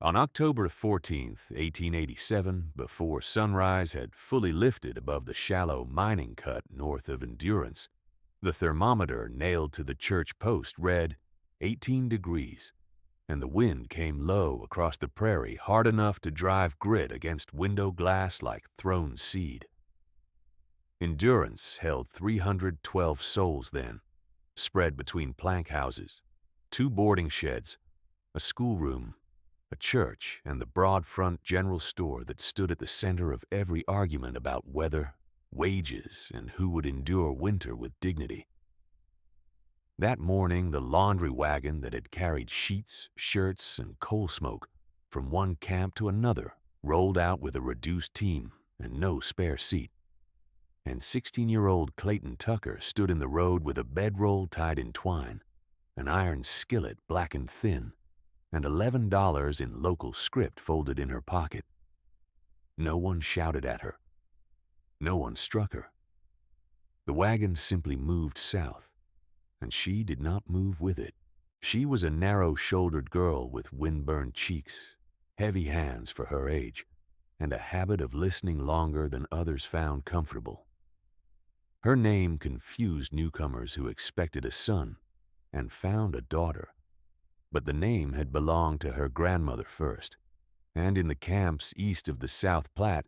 On October 14th, 1887, before sunrise had fully lifted above the shallow mining cut north of Endurance, the thermometer nailed to the church post read 18 degrees, and the wind came low across the prairie hard enough to drive grit against window glass like thrown seed. Endurance held 312 souls then, spread between plank houses, two boarding sheds, a schoolroom, a church, and the broad front general store that stood at the center of every argument about weather, wages, and who would endure winter with dignity. That morning, the laundry wagon that had carried sheets, shirts, and coal smoke from one camp to another rolled out with a reduced team and no spare seat. And 16-year-old Clayton Tucker stood in the road with a bedroll tied in twine, an iron skillet blackened thin, and $11 in local script folded in her pocket. No one shouted at her. No one struck her. The wagon simply moved south, and she did not move with it. She was a narrow-shouldered girl with wind-burned cheeks, heavy hands for her age, and a habit of listening longer than others found comfortable. Her name confused newcomers who expected a son and found a daughter. But the name had belonged to her grandmother first, and in the camps east of the South Platte,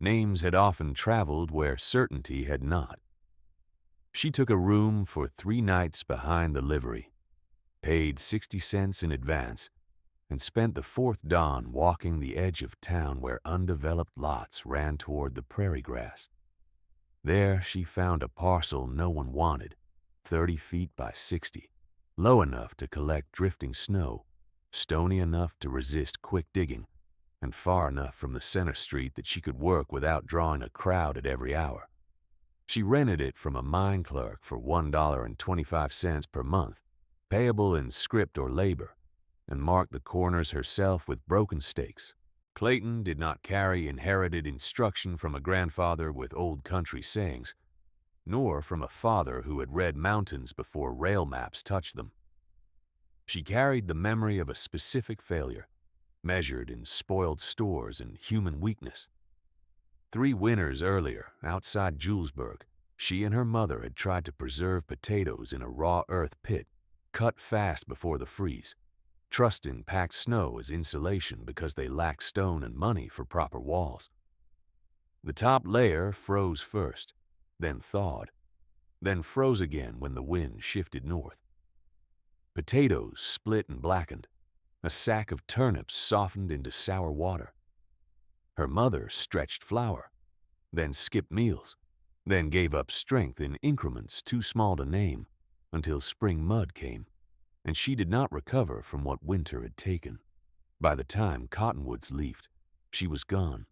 names had often traveled where certainty had not. She took a room for 3 nights behind the livery, paid 60 cents in advance, and spent the fourth dawn walking the edge of town where undeveloped lots ran toward the prairie grass. There she found a parcel no one wanted, 30 feet by 60. Low enough to collect drifting snow, stony enough to resist quick digging, and far enough from the center street that she could work without drawing a crowd at every hour. She rented it from a mine clerk for $1.25 per month, payable in script or labor, and marked the corners herself with broken stakes. Clayton did not carry inherited instruction from a grandfather with old country sayings, nor from a father who had read mountains before rail maps touched them. She carried the memory of a specific failure, measured in spoiled stores and human weakness. 3 winters earlier, outside Julesburg, she and her mother had tried to preserve potatoes in a raw earth pit, cut fast before the freeze, trusting packed snow as insulation because they lacked stone and money for proper walls. The top layer froze first, then thawed, then froze again when the wind shifted north. Potatoes split and blackened. A sack of turnips softened into sour water. Her mother stretched flour, then skipped meals, then gave up strength in increments too small to name until spring mud came, and she did not recover from what winter had taken. By the time cottonwoods leafed, she was gone.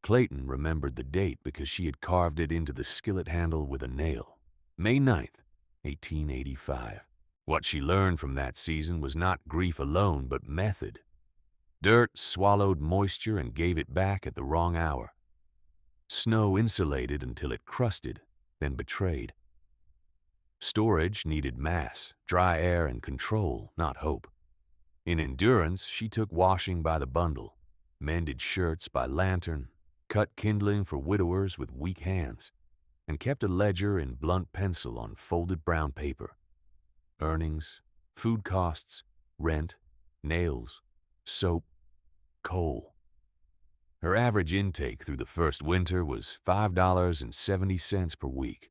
Clayton remembered the date because she had carved it into the skillet handle with a nail. May 9th, 1885. What she learned from that season was not grief alone, but method. Dirt swallowed moisture and gave it back at the wrong hour. Snow insulated until it crusted, then betrayed. Storage needed mass, dry air, and control, not hope. In endurance, she took washing by the bundle, mended shirts by lantern, cut kindling for widowers with weak hands, and kept a ledger in blunt pencil on folded brown paper. Earnings, food costs, rent, nails, soap, coal. Her average intake through the first winter was $5.70 per week.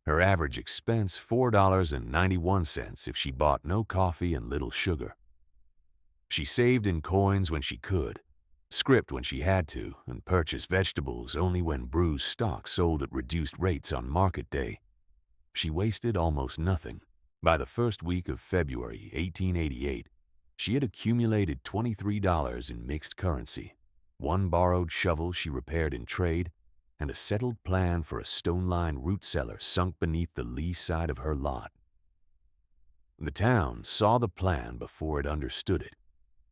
Her average expense $4.91 if she bought no coffee and little sugar. She saved in coins when she could, script when she had to, and purchased vegetables only when bruised stock sold at reduced rates on market day. She wasted almost nothing. By the first week of February 1888, she had accumulated $23 in mixed currency, 1 borrowed shovel she repaired in trade, and a settled plan for a stone-lined root cellar sunk beneath the lee side of her lot. The town saw the plan before it understood it.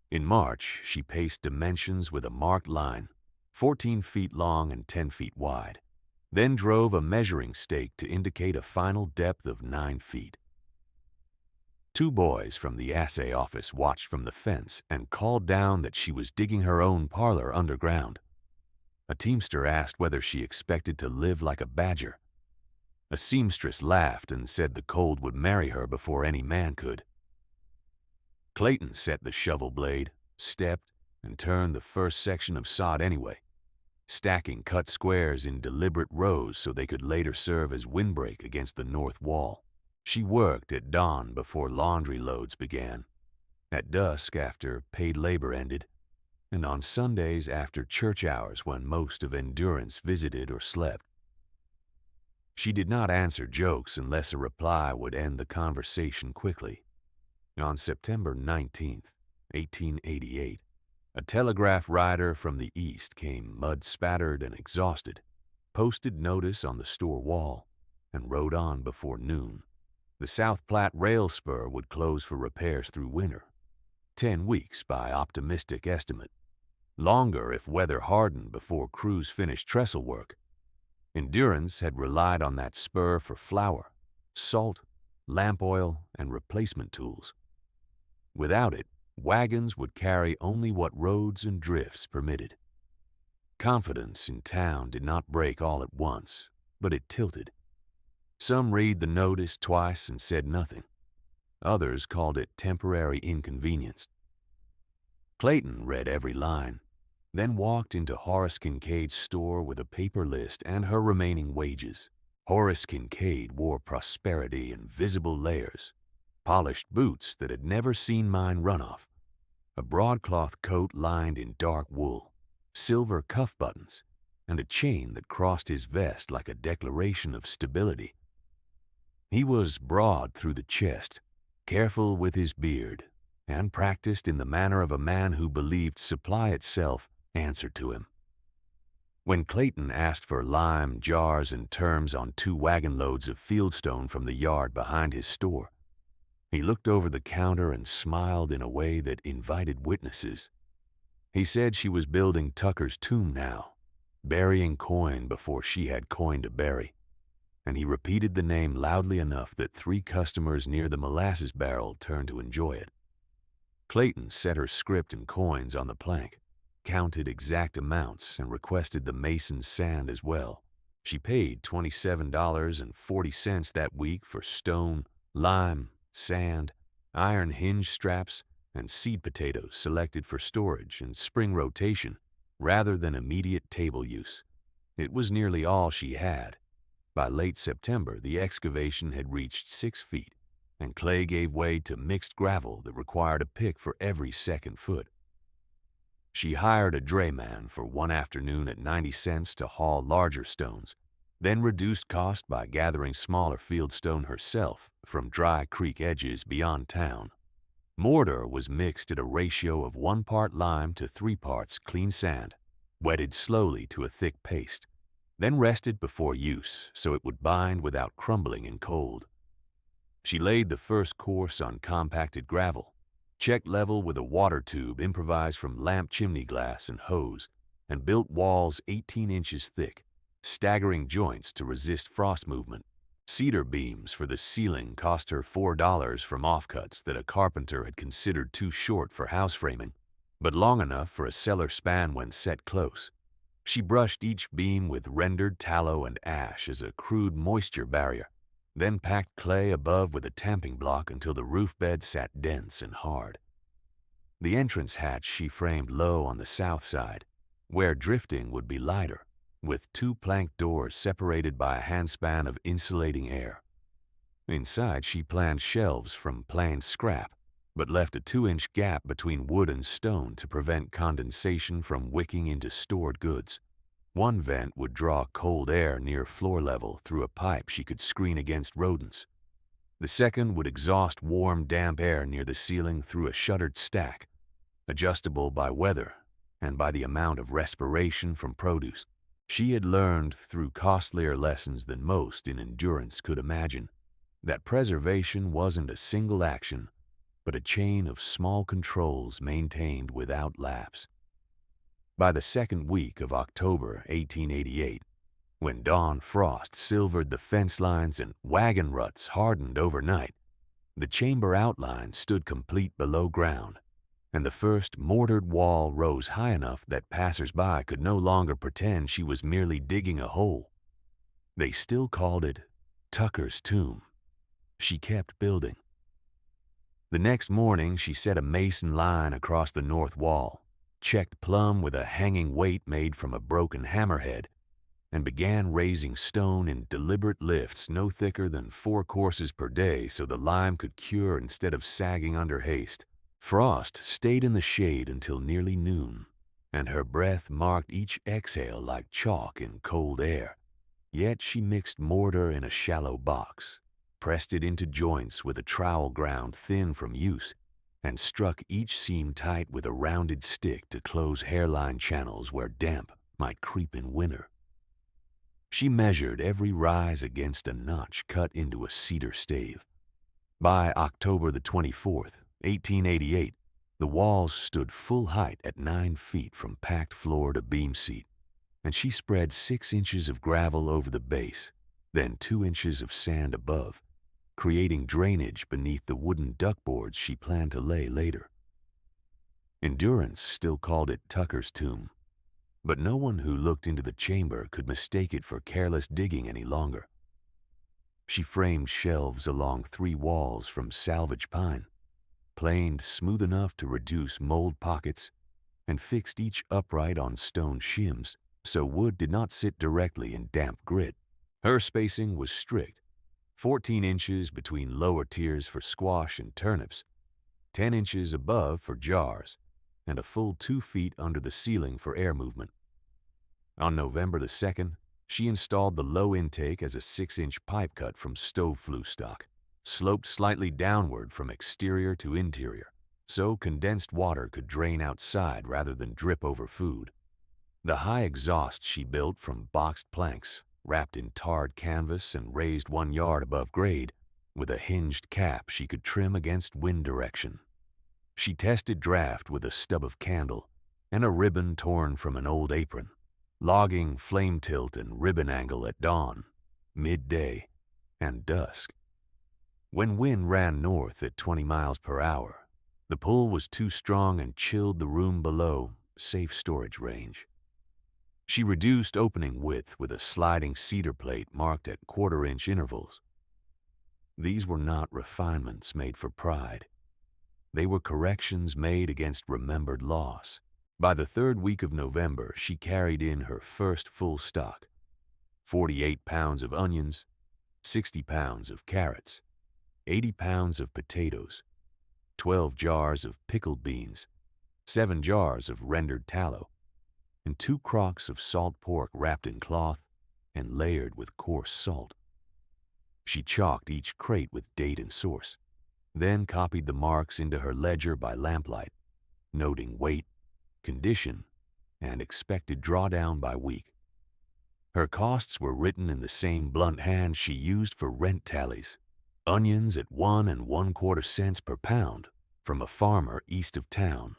In March, she paced dimensions with a marked line, 14 feet long and 10 feet wide, then drove a measuring stake to indicate a final depth of 9 feet. Two boys from the assay office watched from the fence and called down that she was digging her own parlor underground. A teamster asked whether she expected to live like a badger. A seamstress laughed and said the cold would marry her before any man could. Clayton set the shovel blade, stepped, and turned the first section of sod anyway, stacking cut squares in deliberate rows so they could later serve as windbreak against the north wall. She worked at dawn before laundry loads began, at dusk after paid labor ended, and on Sundays after church hours when most of Endurance visited or slept. She did not answer jokes unless a reply would end the conversation quickly. On September 19th, 1888, a telegraph rider from the east came mud-spattered and exhausted, posted notice on the store wall, and rode on before noon. The South Platte rail spur would close for repairs through winter, 10 weeks by optimistic estimate, longer if weather hardened before crews finished trestle work. Endurance had relied on that spur for flour, salt, lamp oil, and replacement tools. Without it, wagons would carry only what roads and drifts permitted. Confidence in town did not break all at once, but it tilted. Some read the notice twice and said nothing. Others called it temporary inconvenience. Clayton read every line, then walked into Horace Kincaid's store with a paper list and her remaining wages. Horace Kincaid wore prosperity in visible layers, polished boots that had never seen mine run off, a broadcloth coat lined in dark wool, silver cuff buttons, and a chain that crossed his vest like a declaration of stability. He was broad through the chest, careful with his beard, and practiced in the manner of a man who believed supply itself answered to him. When Clayton asked for lime, jars, and terms on 2 wagon loads of fieldstone from the yard behind his store, he looked over the counter and smiled in a way that invited witnesses. He said she was building Tucker's tomb now, burying coin before she had coin to bury, and he repeated the name loudly enough that 3 customers near the molasses barrel turned to enjoy it. Clayton set her script and coins on the plank, counted exact amounts, and requested the mason's sand as well. She paid $27.40 that week for stone, lime, sand, iron hinge straps, and seed potatoes selected for storage and spring rotation rather than immediate table use. It was nearly all she had. By late September, the excavation had reached 6 feet, and clay gave way to mixed gravel that required a pick for every second foot. She hired a drayman for one afternoon at 90 cents to haul larger stones, then reduced cost by gathering smaller fieldstone herself from dry creek edges beyond town. Mortar was mixed at a ratio of 1 part lime to 3 parts clean sand, wetted slowly to a thick paste, then rested before use so it would bind without crumbling in cold. She laid the first course on compacted gravel, checked level with a water tube improvised from lamp chimney glass and hose, and built walls 18 inches thick, staggering joints to resist frost movement. Cedar beams for the ceiling cost her $4 from offcuts that a carpenter had considered too short for house framing, but long enough for a cellar span when set close. She brushed each beam with rendered tallow and ash as a crude moisture barrier, then packed clay above with a tamping block until the roof bed sat dense and hard. The entrance hatch she framed low on the south side, where drifting would be lighter, with 2 plank doors separated by a handspan of insulating air. Inside, she planned shelves from planed scrap, but left a 2-inch gap between wood and stone to prevent condensation from wicking into stored goods. One vent would draw cold air near floor level through a pipe she could screen against rodents. The second would exhaust warm, damp air near the ceiling through a shuttered stack, adjustable by weather and by the amount of respiration from produce. She had learned through costlier lessons than most in endurance could imagine that preservation wasn't a single action, but a chain of small controls maintained without lapse. By the second week of October 1888, when dawn frost silvered the fence lines and wagon ruts hardened overnight, The chamber outline stood complete below ground, and the first mortared wall rose high enough that passers-by could no longer pretend she was merely digging a hole. They still called it Tucker's tomb. She kept building. The next morning, she set a mason line across the north wall, checked plumb with a hanging weight made from a broken hammerhead, and began raising stone in deliberate lifts no thicker than 4 courses per day so the lime could cure instead of sagging under haste. Frost stayed in the shade until nearly noon, and her breath marked each exhale like chalk in cold air. Yet she mixed mortar in a shallow box, pressed it into joints with a trowel ground thin from use, and struck each seam tight with a rounded stick to close hairline channels where damp might creep in winter. She measured every rise against a notch cut into a cedar stave. By October the 24th, 1888, the walls stood full height at 9 feet from packed floor to beam seat, and she spread 6 inches of gravel over the base, then 2 inches of sand above, creating drainage beneath the wooden duckboards she planned to lay later. Endurance still called it Tucker's tomb, but no one who looked into the chamber could mistake it for careless digging any longer. She framed shelves along 3 walls from salvage pine, planed smooth enough to reduce mold pockets, and fixed each upright on stone shims so wood did not sit directly in damp grit. Her spacing was strict, 14 inches between lower tiers for squash and turnips, 10 inches above for jars, and a full 2 feet under the ceiling for air movement. On November the 2nd, she installed the low intake as a 6-inch pipe cut from stove flue stock, sloped slightly downward from exterior to interior, so condensed water could drain outside rather than drip over food. The high exhaust she built from boxed planks, wrapped in tarred canvas and raised 1 yard above grade, with a hinged cap she could trim against wind direction. She tested draft with a stub of candle and a ribbon torn from an old apron, logging flame tilt and ribbon angle at dawn, midday, and dusk. When wind ran north at 20 miles per hour, the pull was too strong and chilled the room below safe storage range. She reduced opening width with a sliding cedar plate marked at 1/4-inch intervals. These were not refinements made for pride. They were corrections made against remembered loss. By the 3rd week of November, she carried in her first full stock: 48 pounds of onions, 60 pounds of carrots, 80 pounds of potatoes, 12 jars of pickled beans, 7 jars of rendered tallow, and 2 crocks of salt pork wrapped in cloth and layered with coarse salt. She chalked each crate with date and source, then copied the marks into her ledger by lamplight, noting weight, condition, and expected drawdown by week. Her costs were written in the same blunt hand she used for rent tallies: onions at 1 1/4 cents per pound from a farmer east of town,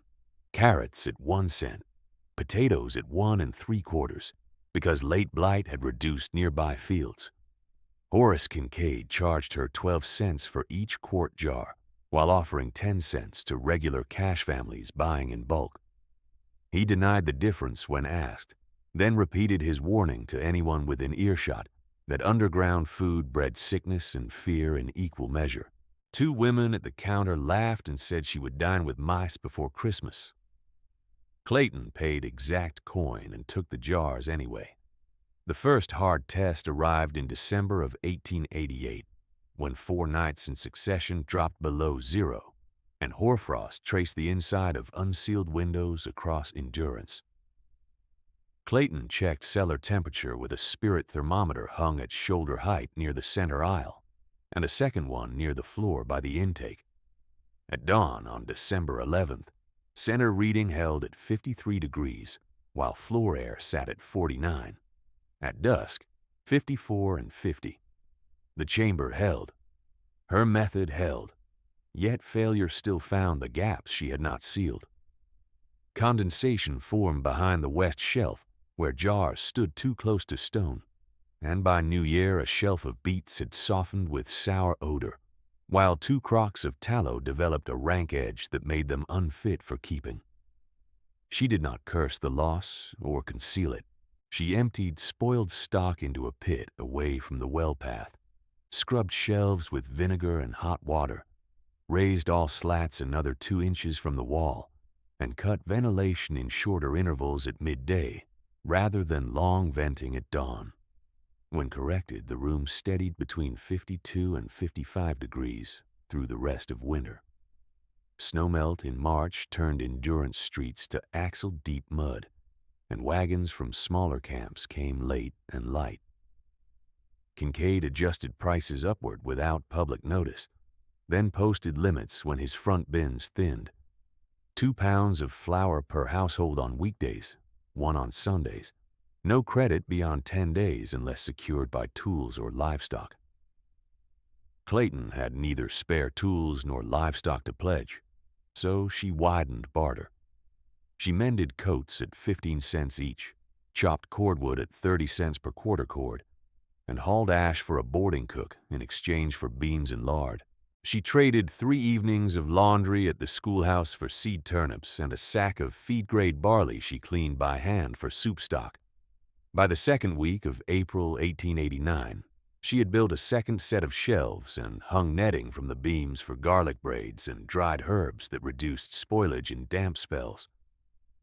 carrots at 1 cent, potatoes at 1 3/4 because late blight had reduced nearby fields. Horace Kincaid charged her 12 cents for each quart jar, while offering 10 cents to regular cash families buying in bulk. He denied the difference when asked, then repeated his warning to anyone within earshot that underground food bred sickness and fear in equal measure. 2 women at the counter laughed and said she would dine with mice before Christmas. Clayton paid exact coin and took the jars anyway. The first hard test arrived in December of 1888, when 4 nights in succession dropped below 0, and hoarfrost traced the inside of unsealed windows across Endurance. Clayton checked cellar temperature with a spirit thermometer hung at shoulder height near the center aisle, and a second one near the floor by the intake. At dawn on December 11th, center reading held at 53 degrees, while floor air sat at 49. At dusk, 54 and 50. The chamber held. Her method held, yet failure still found the gaps she had not sealed. Condensation formed behind the west shelf where jars stood too close to stone, and by New Year a shelf of beets had softened with sour odor, while 2 crocks of tallow developed a rank edge that made them unfit for keeping. She did not curse the loss or conceal it. She emptied spoiled stock into a pit away from the well path, scrubbed shelves with vinegar and hot water, raised all slats another 2 inches from the wall, and cut ventilation in shorter intervals at midday rather than long venting at dawn. When corrected, the room steadied between 52 and 55 degrees through the rest of winter. Snowmelt in March turned endurance streets to axle-deep mud, and wagons from smaller camps came late and light. Kincaid adjusted prices upward without public notice, then posted limits when his front bins thinned. 2 pounds of flour per household on weekdays, 1 on Sundays. No credit beyond 10 days unless secured by tools or livestock. Clayton had neither spare tools nor livestock to pledge, so she widened barter. She mended coats at 15 cents each, chopped cordwood at 30 cents per quarter cord, and hauled ash for a boarding cook in exchange for beans and lard. She traded 3 evenings of laundry at the schoolhouse for seed turnips and a sack of feed-grade barley she cleaned by hand for soup stock. By the second week of April 1889, she had built a second set of shelves and hung netting from the beams for garlic braids and dried herbs that reduced spoilage in damp spells.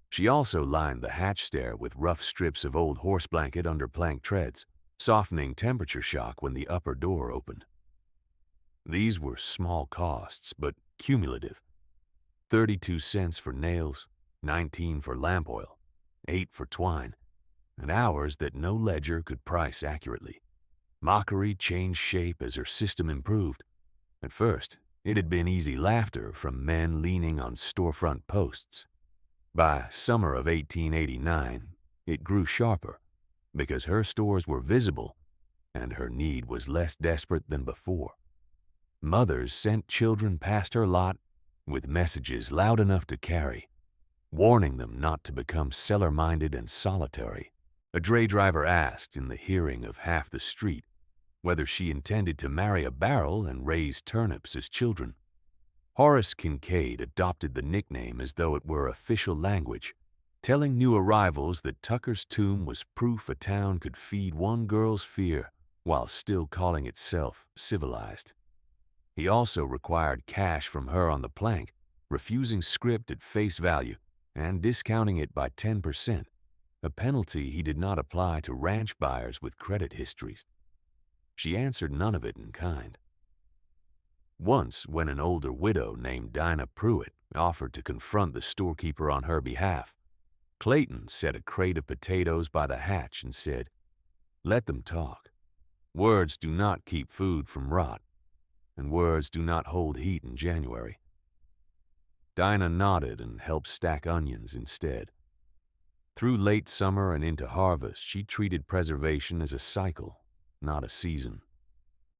She also lined the hatch stair with rough strips of old horse blanket under plank treads, softening temperature shock when the upper door opened. These were small costs, but cumulative. 32 cents for nails, 19 for lamp oil, 8 for twine, and hours that no ledger could price accurately. Mockery changed shape as her system improved. At first, it had been easy laughter from men leaning on storefront posts. By summer of 1889, it grew sharper because her stores were visible and her need was less desperate than before. Mothers sent children past her lot with messages loud enough to carry, warning them not to become cellar-minded and solitary. A dray driver asked, in the hearing of half the street, whether she intended to marry a barrel and raise turnips as children. Horace Kincaid adopted the nickname as though it were official language, telling new arrivals that Tucker's tomb was proof a town could feed one girl's fear while still calling itself civilized. He also required cash from her on the plank, refusing script at face value and discounting it by 10%, a penalty he did not apply to ranch buyers with credit histories. She answered none of it in kind. Once, when an older widow named Dinah Pruitt offered to confront the storekeeper on her behalf, Clayton set a crate of potatoes by the hatch and said, "Let them talk. Words do not keep food from rot, and words do not hold heat in January." Dinah nodded and helped stack onions instead. Through late summer and into harvest, she treated preservation as a cycle, not a season.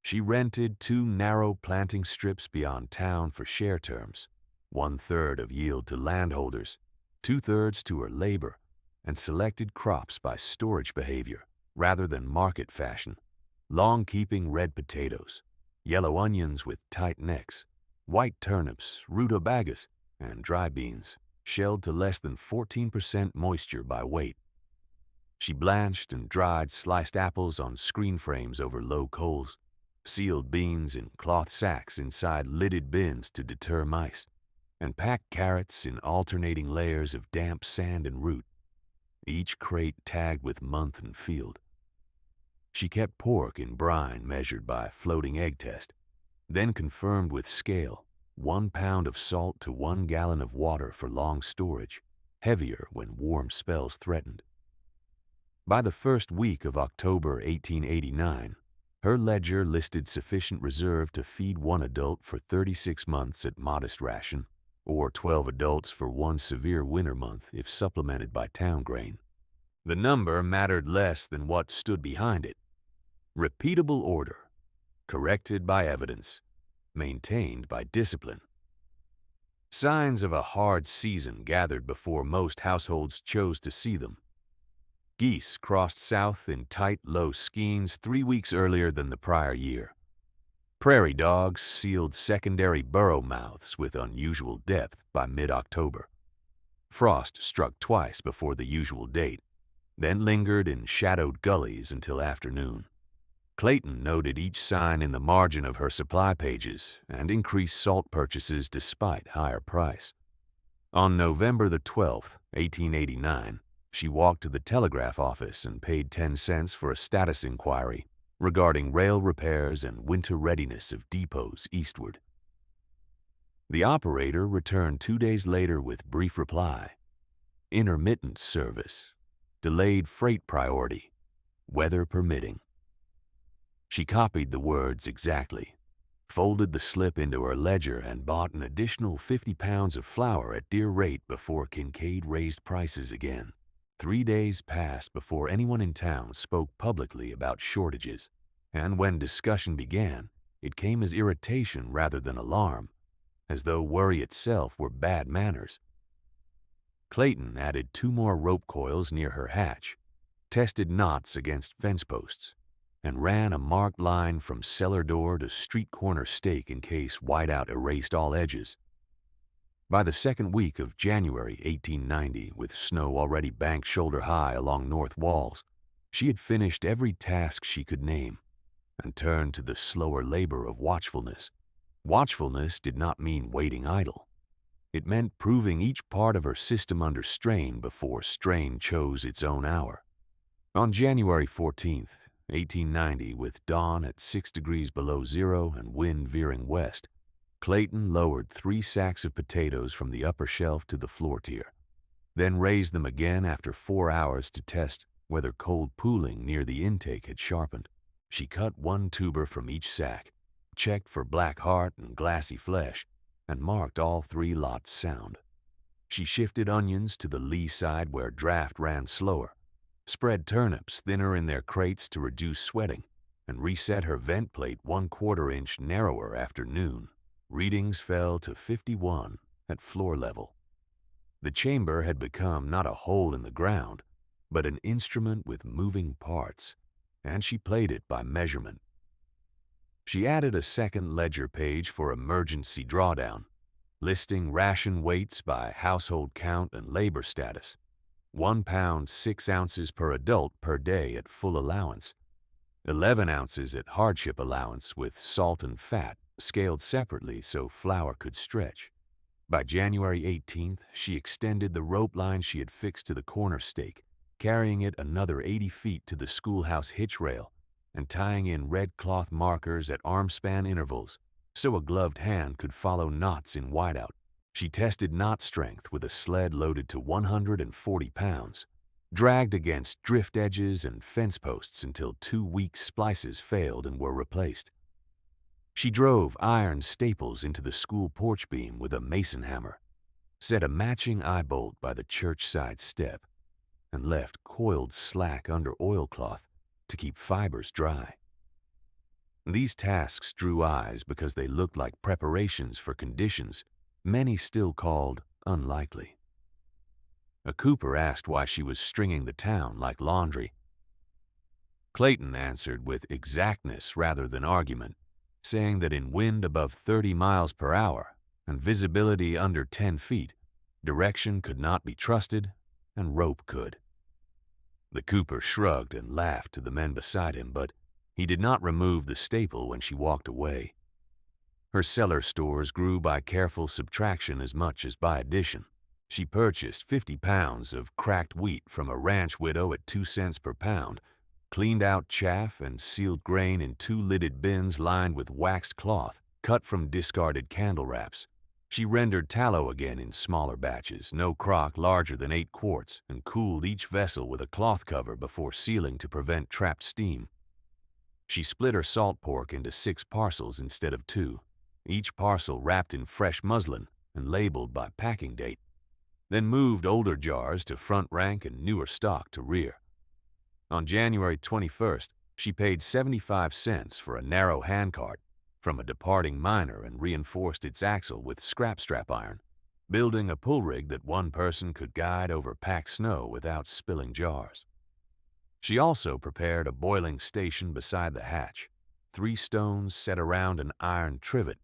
She rented 2 narrow planting strips beyond town for share terms, 1/3 of yield to landholders, 2/3 to her labor, and selected crops by storage behavior rather than market fashion. Long-keeping red potatoes, yellow onions with tight necks, white turnips, rutabagas, and dry beans, shelled to less than 14% moisture by weight. She blanched and dried sliced apples on screen frames over low coals, sealed beans in cloth sacks inside lidded bins to deter mice, and packed carrots in alternating layers of damp sand and root, each crate tagged with month and field. She kept pork in brine measured by floating egg test, then confirmed with scale, 1 pound of salt to 1 gallon of water for long storage, heavier when warm spells threatened. By the first week of October 1889, her ledger listed sufficient reserve to feed 1 adult for 36 months at modest ration, or 12 adults for 1 severe winter month if supplemented by town grain. The number mattered less than what stood behind it. Repeatable order, corrected by evidence, maintained by discipline. Signs of a hard season gathered before most households chose to see them. Geese crossed south in tight, low skeins 3 weeks earlier than the prior year. Prairie dogs sealed secondary burrow mouths with unusual depth by mid-October. Frost struck twice before the usual date, then lingered in shadowed gullies until afternoon. Clayton noted each sign in the margin of her supply pages and increased salt purchases despite higher price. On November the 12th, 1889, she walked to the telegraph office and paid 10 cents for a status inquiry regarding rail repairs and winter readiness of depots eastward. The operator returned 2 days later with brief reply: intermittent service, delayed freight priority, weather permitting. She copied the words exactly, folded the slip into her ledger, and bought an additional 50 pounds of flour at dear rate before Kincaid raised prices again. 3 days passed before anyone in town spoke publicly about shortages, and when discussion began, it came as irritation rather than alarm, as though worry itself were bad manners. Clayton added 2 more rope coils near her hatch, tested knots against fence posts, and ran a marked line from cellar door to street corner stake in case whiteout erased all edges. By the second week of January 1890, with snow already banked shoulder high along north walls, she had finished every task she could name and turned to the slower labor of watchfulness. Watchfulness did not mean waiting idle. It meant proving each part of her system under strain before strain chose its own hour. On January 14th, 1890, with dawn at 6 degrees below zero and wind veering west, Clayton lowered 3 sacks of potatoes from the upper shelf to the floor tier, then raised them again after 4 hours to test whether cold pooling near the intake had sharpened. She cut 1 tuber from each sack, checked for black heart and glassy flesh, and marked all 3 lots sound. She shifted onions to the lee side where draft ran slower, spread turnips thinner in their crates to reduce sweating, and reset her vent plate 1/4 inch narrower after noon. Readings fell to 51 at floor level. The chamber had become not a hole in the ground, but an instrument with moving parts, and she played it by measurement. She added a second ledger page for emergency drawdown, listing ration weights by household count and labor status. 1 pound 6 ounces per adult per day at full allowance, 11 ounces at hardship allowance with salt and fat, scaled separately so flour could stretch. By January 18th, she extended the rope line she had fixed to the corner stake, carrying it another 80 feet to the schoolhouse hitch rail and tying in red cloth markers at arm-span intervals so a gloved hand could follow knots in whiteout. She tested knot strength with a sled loaded to 140 pounds, dragged against drift edges and fence posts until 2 weak splices failed and were replaced. She drove iron staples into the school porch beam with a mason hammer, set a matching eye bolt by the church side step, and left coiled slack under oilcloth to keep fibers dry. These tasks drew eyes because they looked like preparations for conditions many still called unlikely. A cooper asked why she was stringing the town like laundry. Clayton answered with exactness rather than argument, saying that in wind above 30 miles per hour and visibility under 10 feet, direction could not be trusted and rope could. The cooper shrugged and laughed to the men beside him, but he did not remove the staple when she walked away. Her cellar stores grew by careful subtraction as much as by addition. She purchased 50 pounds of cracked wheat from a ranch widow at 2 cents per pound, cleaned out chaff and sealed grain in 2 lidded bins lined with waxed cloth cut from discarded candle wraps. She rendered tallow again in smaller batches, no crock larger than 8 quarts, and cooled each vessel with a cloth cover before sealing to prevent trapped steam. She split her salt pork into 6 parcels instead of 2, each parcel wrapped in fresh muslin and labeled by packing date, then moved older jars to front rank and newer stock to rear. On January 21st, she paid 75 cents for a narrow handcart from a departing miner and reinforced its axle with scrap strap iron, building a pull rig that one person could guide over packed snow without spilling jars. She also prepared a boiling station beside the hatch, 3 stones set around an iron trivet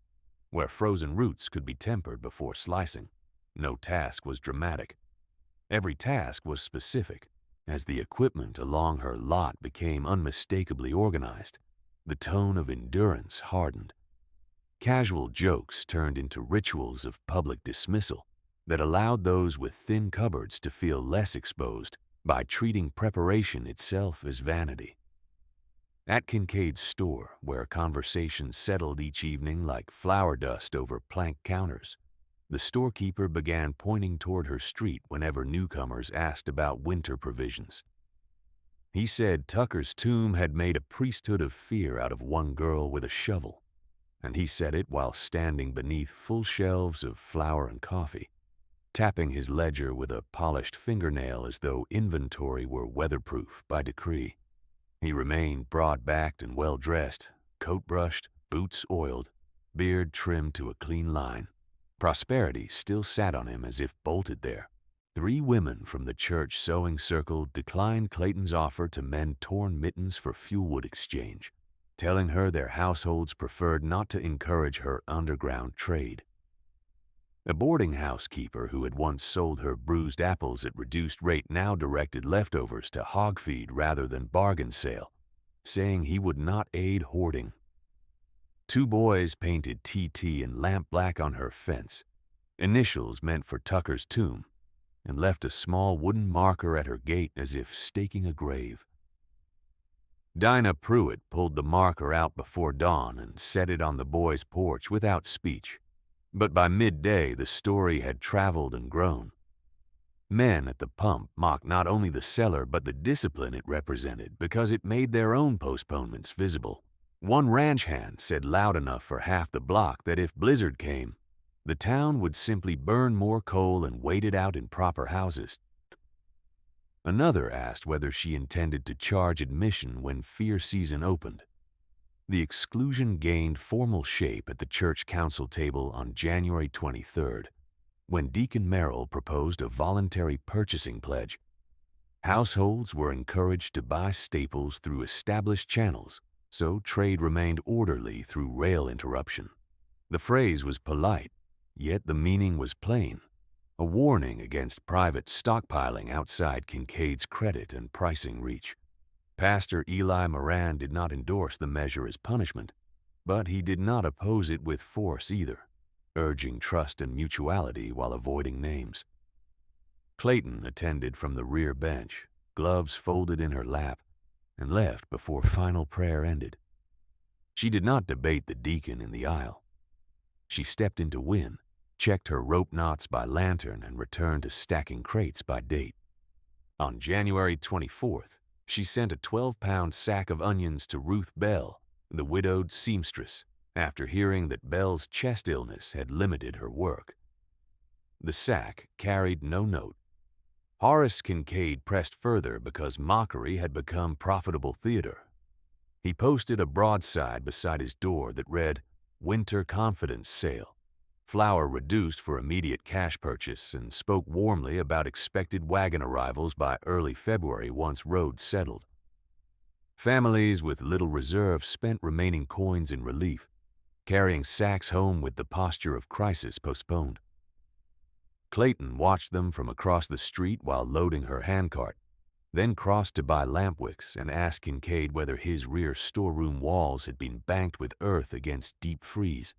where frozen roots could be tempered before slicing. No task was dramatic. Every task was specific. As the equipment along her lot became unmistakably organized, the tone of endurance hardened. Casual jokes turned into rituals of public dismissal that allowed those with thin cupboards to feel less exposed by treating preparation itself as vanity. At Kincaid's store, where conversations settled each evening like flour dust over plank counters, the storekeeper began pointing toward her street whenever newcomers asked about winter provisions. He said Tucker's tomb had made a priesthood of fear out of one girl with a shovel, and he said it while standing beneath full shelves of flour and coffee, tapping his ledger with a polished fingernail as though inventory were weatherproof by decree. He remained broad-backed and well-dressed, coat brushed, boots oiled, beard trimmed to a clean line. Prosperity still sat on him as if bolted there. 3 women from the church sewing circle declined Clayton's offer to mend torn mittens for fuelwood exchange, telling her their households preferred not to encourage her underground trade. A boarding house keeper who had once sold her bruised apples at reduced rate now directed leftovers to hog feed rather than bargain sale, saying he would not aid hoarding. 2 boys painted TT in lamp black on her fence, initials meant for Tucker's tomb, and left a small wooden marker at her gate as if staking a grave. Dinah Pruitt pulled the marker out before dawn and set it on the boys' porch without speech. But by midday, the story had traveled and grown. Men at the pump mocked not only the cellar but the discipline it represented because it made their own postponements visible. One ranch hand said loud enough for half the block that if blizzard came, the town would simply burn more coal and wait it out in proper houses. Another asked whether she intended to charge admission when fear season opened. The exclusion gained formal shape at the church council table on January 23rd, when Deacon Merrill proposed a voluntary purchasing pledge. Households were encouraged to buy staples through established channels, so trade remained orderly through rail interruption. The phrase was polite, yet the meaning was plain, a warning against private stockpiling outside Kincaid's credit and pricing reach. Pastor Eli Moran did not endorse the measure as punishment, but he did not oppose it with force either, urging trust and mutuality while avoiding names. Clayton attended from the rear bench, gloves folded in her lap, and left before final prayer ended. She did not debate the deacon in the aisle. She stepped into Wynn, checked her rope knots by lantern, and returned to stacking crates by date. On January 24th, she sent a 12-pound sack of onions to Ruth Bell, the widowed seamstress, after hearing that Bell's chest illness had limited her work. The sack carried no note. Horace Kincaid pressed further because mockery had become profitable theater. He posted a broadside beside his door that read, "Winter Confidence Sale," flour reduced for immediate cash purchase, and spoke warmly about expected wagon arrivals by early February once roads settled. Families with little reserve spent remaining coins in relief, carrying sacks home with the posture of crisis postponed. Clayton watched them from across the street while loading her handcart, then crossed to buy lamp wicks and asked Kincaid whether his rear storeroom walls had been banked with earth against deep freeze.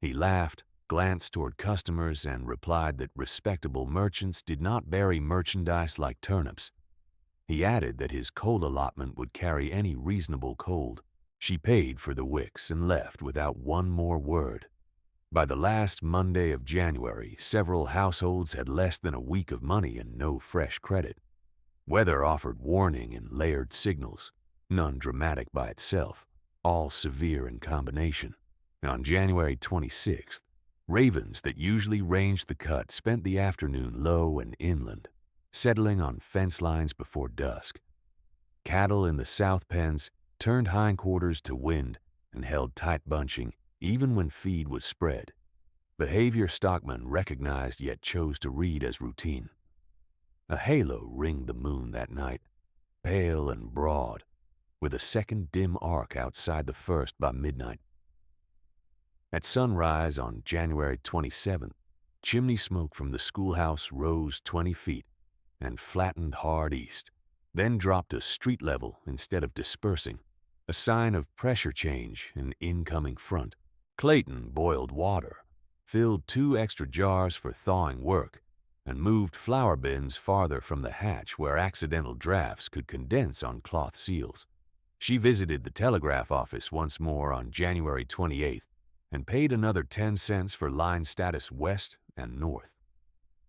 He laughed, glanced toward customers, and replied that respectable merchants did not bury merchandise like turnips. He added that his coal allotment would carry any reasonable cold. She paid for the wicks and left without one more word. By the last Monday of January, several households had less than a week of money and no fresh credit. Weather offered warning in layered signals, none dramatic by itself, all severe in combination. On January 26th, ravens that usually ranged the cut spent the afternoon low and inland, settling on fence lines before dusk. Cattle in the south pens turned hindquarters to wind and held tight bunching even when feed was spread. Behavior stockmen recognized yet chose to read as routine. A halo ringed the moon that night, pale and broad, with a second dim arc outside the first by midnight. At sunrise on January 27th, chimney smoke from the schoolhouse rose 20 feet and flattened hard east, then dropped to street level instead of dispersing, a sign of pressure change in incoming front. Clayton boiled water, filled 2 extra jars for thawing work, and moved flour bins farther from the hatch where accidental drafts could condense on cloth seals. She visited the telegraph office once more on January 28th and paid another 10 cents for line status west and north.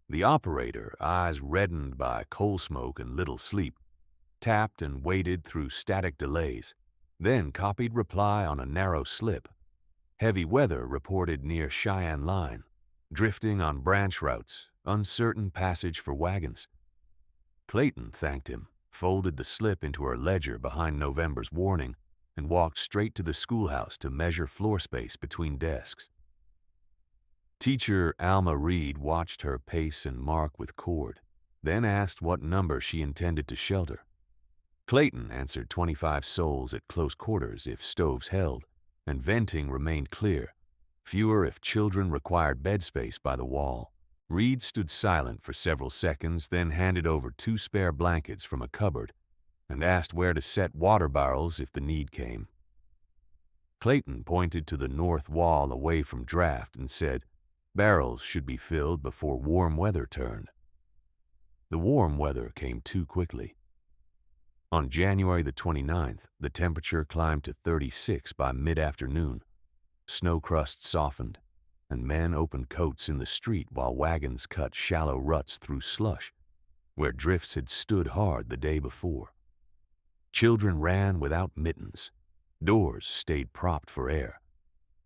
The operator, eyes reddened by coal smoke and little sleep, tapped and waited through static delays, then copied reply on a narrow slip. Heavy weather reported near Cheyenne Line, drifting on branch routes, uncertain passage for wagons. Clayton thanked him, folded the slip into her ledger behind November's warning, and walked straight to the schoolhouse to measure floor space between desks. Teacher Alma Reed watched her pace and mark with cord, then asked what number she intended to shelter. Clayton answered 25 souls at close quarters if stoves held, and venting remained clear, fewer if children required bed space by the wall. Reed stood silent for several seconds, then handed over 2 spare blankets from a cupboard and asked where to set water barrels if the need came. Clayton pointed to the north wall away from draft and said, barrels should be filled before warm weather turned. The warm weather came too quickly. On January the 29th, the temperature climbed to 36 by mid-afternoon. Snow crust softened, and men opened coats in the street while wagons cut shallow ruts through slush, where drifts had stood hard the day before. Children ran without mittens. Doors stayed propped for air.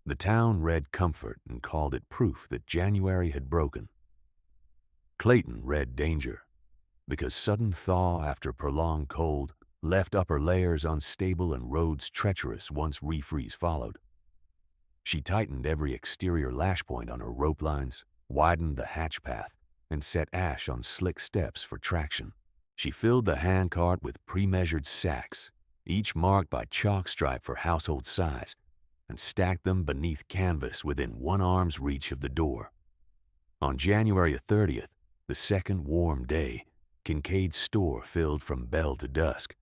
The town read comfort and called it proof that January had broken. Clayton read danger, because sudden thaw after prolonged cold left upper layers unstable and roads treacherous once refreeze followed. She tightened every exterior lash point on her rope lines, widened the hatch path, and set ash on slick steps for traction. She filled the handcart with pre-measured sacks, each marked by chalk stripe for household size, and stacked them beneath canvas within 1 arm's reach of the door. On January 30th, the second warm day, Kincaid's store filled from bell to dusk.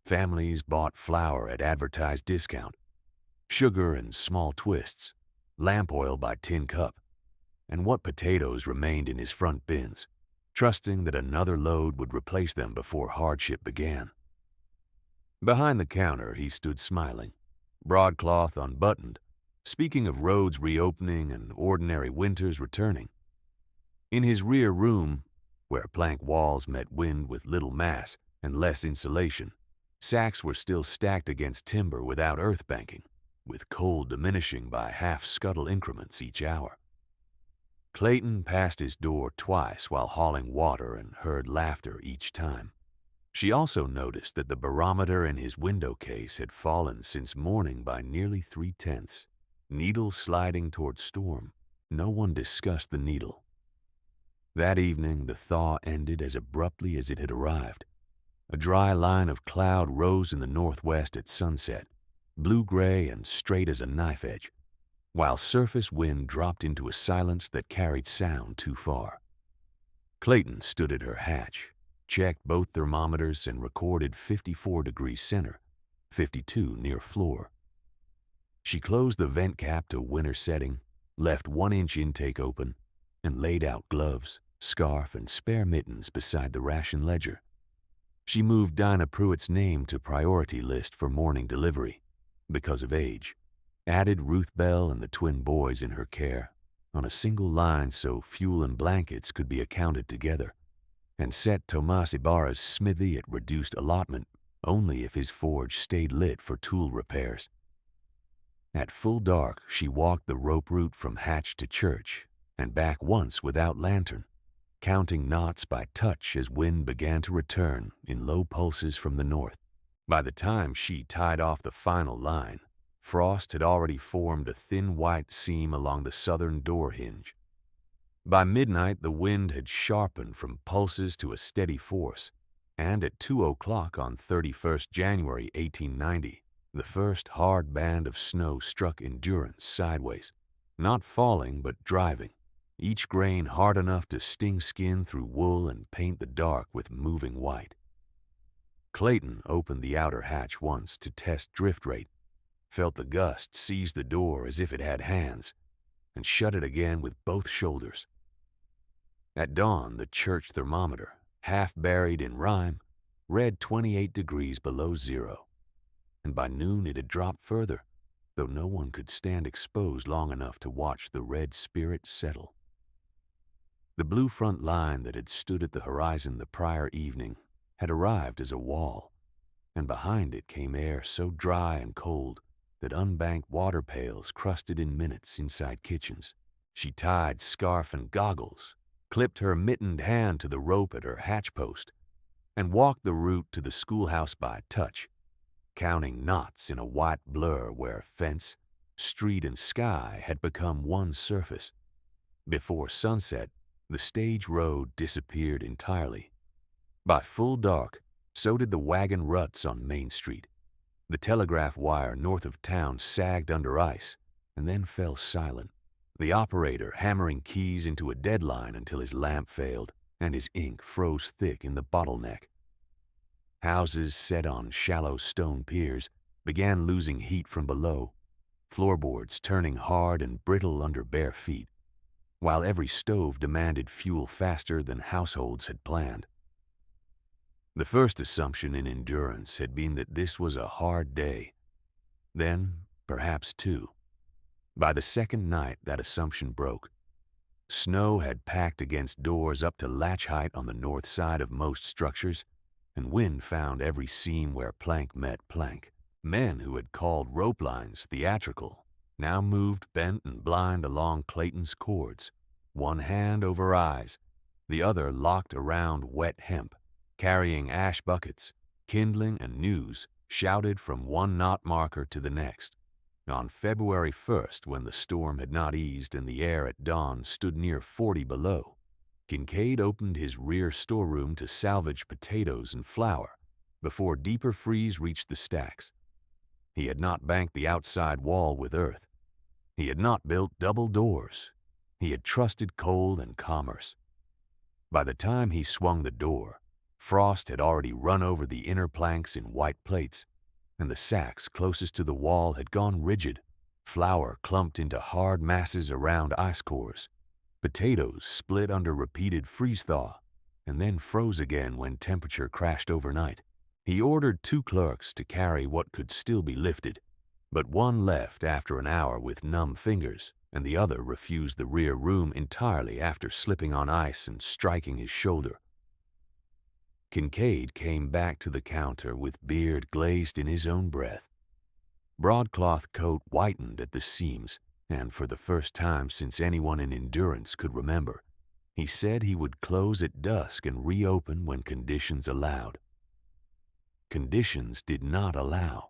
Families bought flour at advertised discount, sugar in small twists, lamp oil by tin cup, and what potatoes remained in his front bins, trusting that another load would replace them before hardship began. Behind the counter, he stood smiling, broadcloth unbuttoned, speaking of roads reopening and ordinary winters returning. In his rear room, where plank walls met wind with little mass and less insulation, sacks were still stacked against timber without earth banking, with coal diminishing by half-scuttle increments each hour. Clayton passed his door twice while hauling water and heard laughter each time. She also noticed that the barometer in his window case had fallen since morning by nearly 3/10, needle sliding toward storm. No one discussed the needle. That evening, the thaw ended as abruptly as it had arrived. A dry line of cloud rose in the northwest at sunset, blue-gray and straight as a knife edge, while surface wind dropped into a silence that carried sound too far. Clayton stood at her hatch, checked both thermometers, and recorded 54 degrees center, 52 near floor. She closed the vent cap to winter setting, left 1-inch intake open, and laid out gloves, scarf, and spare mittens beside the ration ledger. She moved Dinah Pruitt's name to priority list for morning delivery, because of age, added Ruth Bell and the twin boys in her care on a single line so fuel and blankets could be accounted together, and set Tomas Ibarra's smithy at reduced allotment only if his forge stayed lit for tool repairs. At full dark, she walked the rope route from hatch to church and back once without lantern, counting knots by touch as wind began to return in low pulses from the north. By the time she tied off the final line, frost had already formed a thin white seam along the southern door hinge. By midnight, the wind had sharpened from pulses to a steady force, And at 2 o'clock on 31st January 1890, the first hard band of snow struck Endurance sideways, not falling but driving, each grain hard enough to sting skin through wool and paint the dark with moving white. Clayton opened the outer hatch once to test drift rate, felt the gust seize the door as if it had hands, and shut it again with both shoulders. At dawn, the church thermometer, half buried in rime, read 28 degrees below zero, and by noon it had dropped further, though no one could stand exposed long enough to watch the red spirit settle. The blue front line that had stood at the horizon the prior evening had arrived as a wall, and behind it came air so dry and cold that unbanked water pails crusted in minutes inside kitchens. She tied scarf and goggles, clipped her mittened hand to the rope at her hatch post, and walked the route to the schoolhouse by touch, counting knots in a white blur where fence, street, and sky had become one surface. Before sunset, the stage road disappeared entirely. By full dark, so did the wagon ruts on Main Street. The telegraph wire north of town sagged under ice and then fell silent, the operator hammering keys into a deadline until his lamp failed and his ink froze thick in the bottleneck. Houses set on shallow stone piers began losing heat from below, floorboards turning hard and brittle under bare feet, while every stove demanded fuel faster than households had planned. The first assumption in Endurance had been that this was a hard day. Then, perhaps two. By the second night, that assumption broke. Snow had packed against doors up to latch height on the north side of most structures, and wind found every seam where plank met plank. Men who had called rope lines theatrical now moved bent and blind along Clayton's cords, one hand over eyes, the other locked around wet hemp, carrying ash buckets, kindling, and news shouted from one knot marker to the next. On February 1st, when the storm had not eased and the air at dawn stood near 40 below, Kincaid opened his rear storeroom to salvage potatoes and flour before deeper freeze reached the stacks. He had not banked the outside wall with earth. He had not built double doors. He had trusted coal and commerce. By the time he swung the door, frost had already run over the inner planks in white plates, and the sacks closest to the wall had gone rigid, flour clumped into hard masses around ice cores, potatoes split under repeated freeze-thaw, and then froze again when temperature crashed overnight. He ordered 2 clerks to carry what could still be lifted, but one left after an hour with numb fingers, and the other refused the rear room entirely after slipping on ice and striking his shoulder. Kincaid came back to the counter with beard glazed in his own breath. Broadcloth coat whitened at the seams, and for the first time since anyone in Endurance could remember, he said he would close at dusk and reopen when conditions allowed. Conditions did not allow.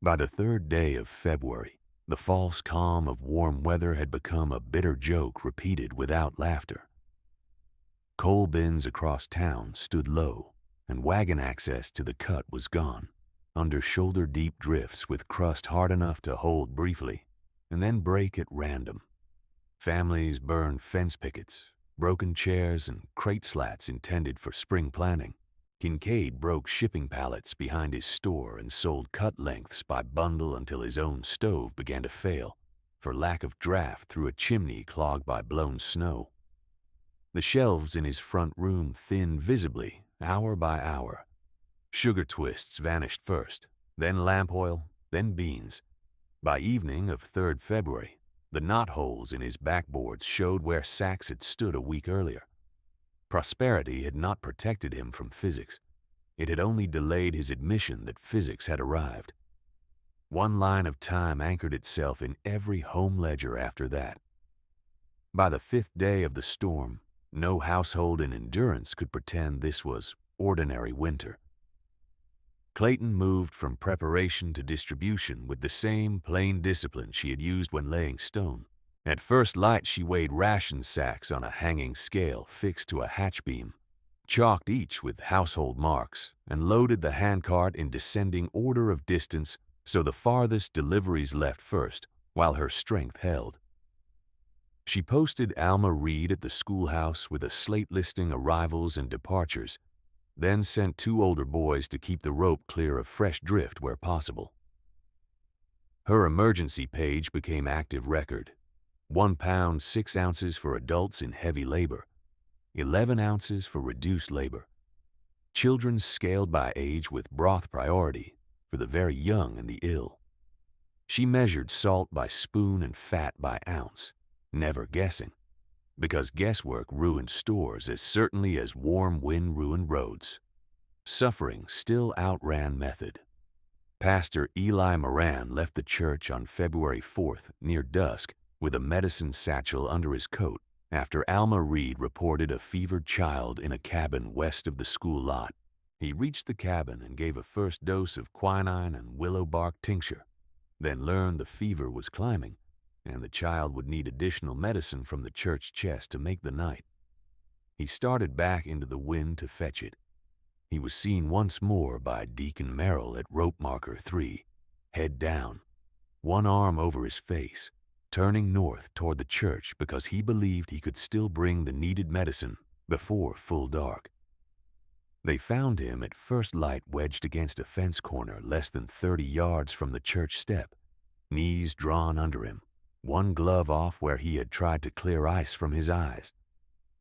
By the 3rd day of February, the false calm of warm weather had become a bitter joke repeated without laughter. Coal bins across town stood low, and wagon access to the cut was gone, under shoulder-deep drifts with crust hard enough to hold briefly, and then break at random. Families burned fence pickets, broken chairs, and crate slats intended for spring planting. Kincaid broke shipping pallets behind his store and sold cut lengths by bundle until his own stove began to fail, for lack of draft through a chimney clogged by blown snow. The shelves in his front room thinned visibly, hour by hour. Sugar twists vanished first, then lamp oil, then beans. By evening of 3rd February, the knot holes in his backboards showed where sacks had stood a week earlier. Prosperity had not protected him from physics. It had only delayed his admission that physics had arrived. One line of time anchored itself in every home ledger after that. By the 5th day of the storm, no household in Endurance could pretend this was ordinary winter. Clayton moved from preparation to distribution with the same plain discipline she had used when laying stone. At first light, she weighed ration sacks on a hanging scale fixed to a hatch beam, chalked each with household marks, and loaded the handcart in descending order of distance so the farthest deliveries left first, while her strength held. She posted Alma Reed at the schoolhouse with a slate listing arrivals and departures, then sent 2 older boys to keep the rope clear of fresh drift where possible. Her emergency page became active record: 1 pound 6 ounces for adults in heavy labor, 11 ounces for reduced labor. Children scaled by age with broth priority for the very young and the ill. She measured salt by spoon and fat by ounce, never guessing, because guesswork ruined stores as certainly as warm wind ruined roads. Suffering still outran method. Pastor Eli Moran left the church on February 4th near dusk with a medicine satchel under his coat after Alma Reed reported a fevered child in a cabin west of the school lot. He reached the cabin and gave a first dose of quinine and willow bark tincture, then learned the fever was climbing and the child would need additional medicine from the church chest to make the night. He started back into the wind to fetch it. He was seen once more by Deacon Merrill at rope marker 3, head down, one arm over his face, turning north toward the church because he believed he could still bring the needed medicine before full dark. They found him at first light wedged against a fence corner less than 30 yards from the church step, knees drawn under him, one glove off where he had tried to clear ice from his eyes.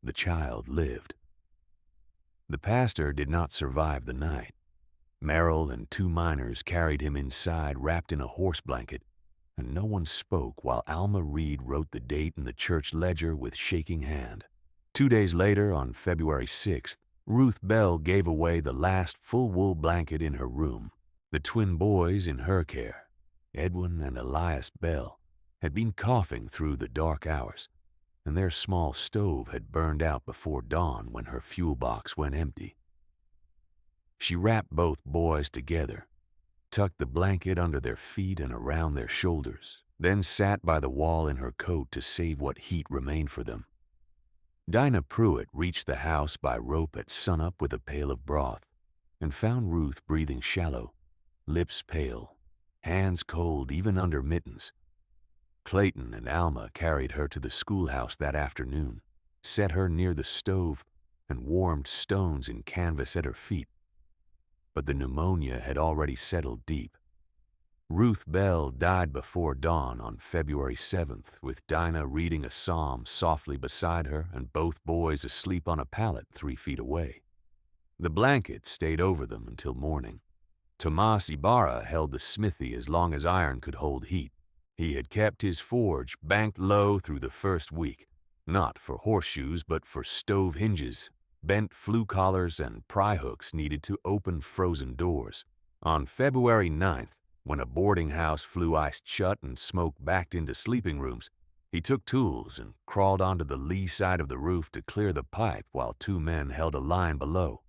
The child lived. The pastor did not survive the night. Merrill and 2 miners carried him inside wrapped in a horse blanket, and no one spoke while Alma Reed wrote the date in the church ledger with shaking hand. 2 days later, on February 6th, Ruth Bell gave away the last full-wool blanket in her room. The twin boys in her care, Edwin and Elias Bell, had been coughing through the dark hours, and their small stove had burned out before dawn when her fuel box went empty. She wrapped both boys together, tucked the blanket under their feet and around their shoulders, then sat by the wall in her coat to save what heat remained for them. Dinah Pruitt reached the house by rope at sunup with a pail of broth and found Ruth breathing shallow, lips pale, hands cold even under mittens. Clayton and Alma carried her to the schoolhouse that afternoon, set her near the stove, and warmed stones in canvas at her feet. But the pneumonia had already settled deep. Ruth Bell died before dawn on February 7th, with Dinah reading a psalm softly beside her and both boys asleep on a pallet 3 feet away. The blanket stayed over them until morning. Tomas Ibarra held the smithy as long as iron could hold heat. He had kept his forge banked low through the first week, not for horseshoes but for stove hinges, bent flue collars, and pry hooks needed to open frozen doors. On February 9th, when a boarding house flue iced shut and smoke backed into sleeping rooms, he took tools and crawled onto the lee side of the roof to clear the pipe while 2 men held a line below.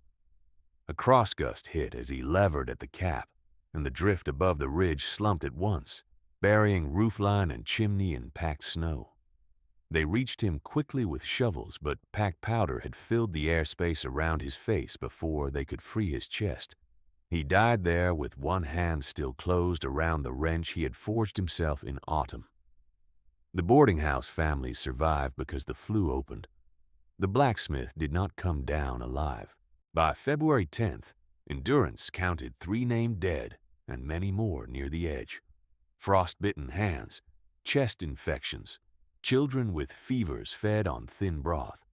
A crossgust hit as he levered at the cap, and the drift above the ridge slumped at once, burying roofline and chimney in packed snow. They reached him quickly with shovels, but packed powder had filled the airspace around his face before they could free his chest. He died there with one hand still closed around the wrench he had forged himself in autumn. The boarding house family survived because the flue opened. The blacksmith did not come down alive. By February 10th, Endurance counted 3 named dead and many more near the edge. Frostbitten hands, chest infections, children with fevers fed on thin broth,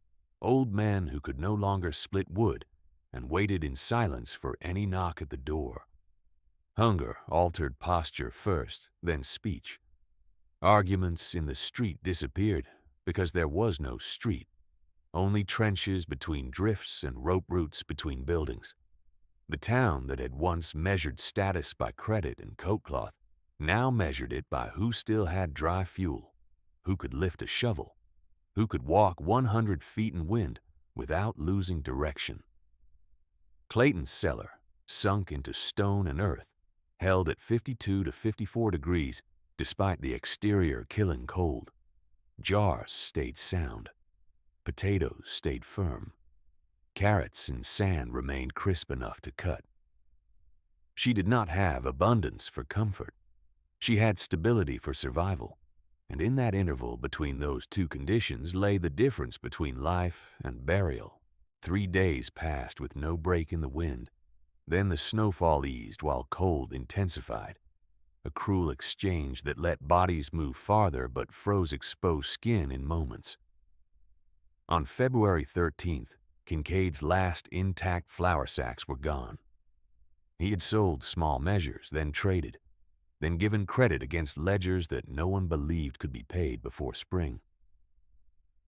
old men who could no longer split wood and waited in silence for any knock at the door. Hunger altered posture first, then speech. Arguments in the street disappeared because there was no street, only trenches between drifts and rope roots between buildings. The town that had once measured status by credit and coat cloth now measured it by who still had dry fuel, who could lift a shovel, who could walk 100 feet in wind without losing direction. Clayton's cellar, sunk into stone and earth, held at 52 to 54 degrees despite the exterior killing cold. Jars stayed sound. Potatoes stayed firm. Carrots and sand remained crisp enough to cut. She did not have abundance for comfort. She had stability for survival, and in that interval between those two conditions lay the difference between life and burial. 3 days passed with no break in the wind. Then the snowfall eased while cold intensified, a cruel exchange that let bodies move farther but froze exposed skin in moments. On February 13th, Kincaid's last intact flour sacks were gone. He had sold small measures, then traded, then given credit against ledgers that no one believed could be paid before spring.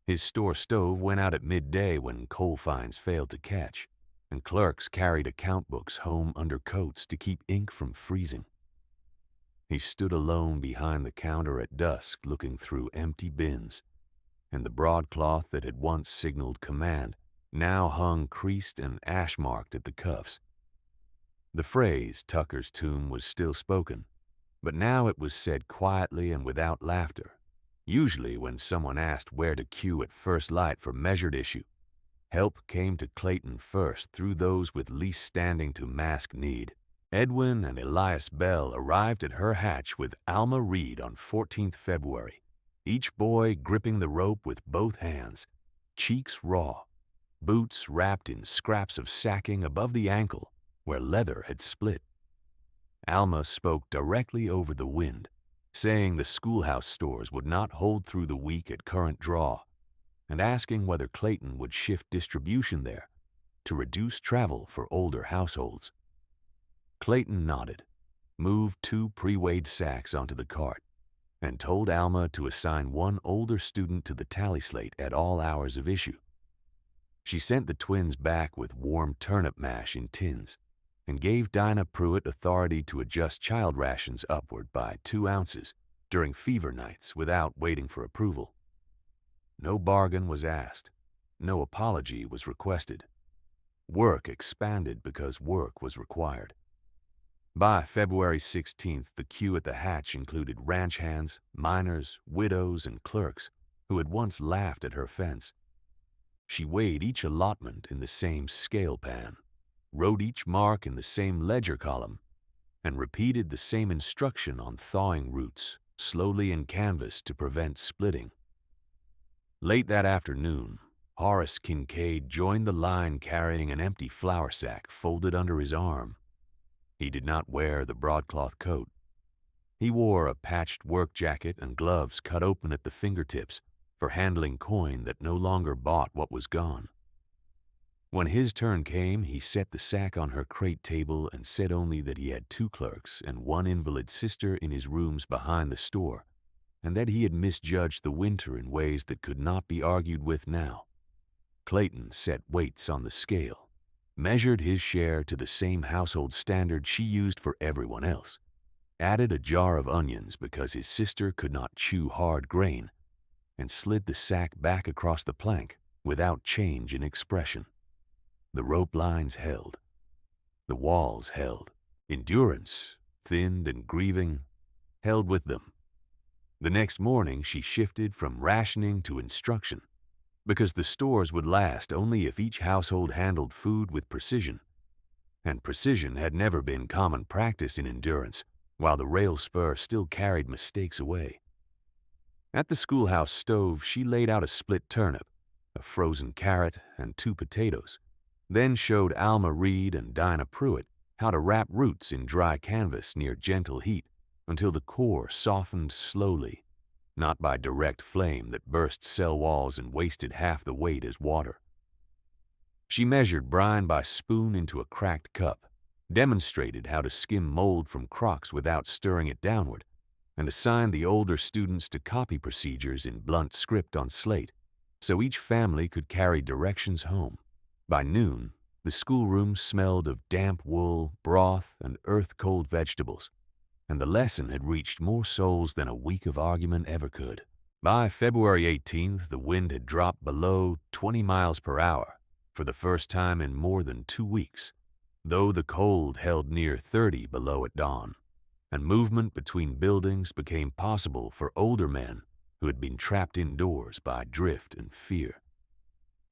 His store stove went out at midday when coal finds failed to catch, and clerks carried account books home under coats to keep ink from freezing. He stood alone behind the counter at dusk looking through empty bins, and the broadcloth that had once signaled command now hung creased and ash-marked at the cuffs. The phrase, "Tucker's tomb," was still spoken, but now it was said quietly and without laughter, usually when someone asked where to cue at first light for measured issue. Help came to Clayton first through those with least standing to mask need. Edwin and Elias Bell arrived at her hatch with Alma Reed on 14th February, each boy gripping the rope with both hands, cheeks raw, boots wrapped in scraps of sacking above the ankle where leather had split. Alma spoke directly over the wind, saying the schoolhouse stores would not hold through the week at current draw, and asking whether Clayton would shift distribution there to reduce travel for older households. Clayton nodded, moved 2 pre-weighed sacks onto the cart, and told Alma to assign one older student to the tally slate at all hours of issue. She sent the twins back with warm turnip mash in tins, and gave Dinah Pruitt authority to adjust child rations upward by 2 ounces during fever nights without waiting for approval. No bargain was asked. No apology was requested. Work expanded because work was required. By February 16th, the queue at the hatch included ranch hands, miners, widows, and clerks who had once laughed at her fence. She weighed each allotment in the same scale pan, wrote each mark in the same ledger column, and repeated the same instruction on thawing roots, slowly in canvas to prevent splitting. Late that afternoon, Horace Kincaid joined the line carrying an empty flour sack folded under his arm. He did not wear the broadcloth coat. He wore a patched work jacket and gloves cut open at the fingertips for handling coin that no longer bought what was gone. When his turn came, he set the sack on her crate table and said only that he had 2 clerks and 1 invalid sister in his rooms behind the store, and that he had misjudged the winter in ways that could not be argued with now. Clayton set weights on the scale, measured his share to the same household standard she used for everyone else, added a jar of onions because his sister could not chew hard grain, and slid the sack back across the plank without change in expression. The rope lines held. The walls held. Endurance, thinned and grieving, held with them. The next morning she shifted from rationing to instruction, because the stores would last only if each household handled food with precision, and precision had never been common practice in endurance, while the rail spur still carried mistakes away. At the schoolhouse stove, she laid out a split turnip, a frozen carrot, and 2 potatoes, then showed Alma Reed and Dinah Pruitt how to wrap roots in dry canvas near gentle heat until the core softened slowly, not by direct flame that burst cell walls and wasted half the weight as water. She measured brine by spoon into a cracked cup, demonstrated how to skim mold from crocks without stirring it downward, and assigned the older students to copy procedures in blunt script on slate, so each family could carry directions home. By noon, the schoolroom smelled of damp wool, broth, and earth-cold vegetables, and the lesson had reached more souls than a week of argument ever could. By February 18th, the wind had dropped below 20 miles per hour for the first time in more than 2 weeks, though the cold held near 30 below at dawn, and movement between buildings became possible for older men who had been trapped indoors by drift and fear.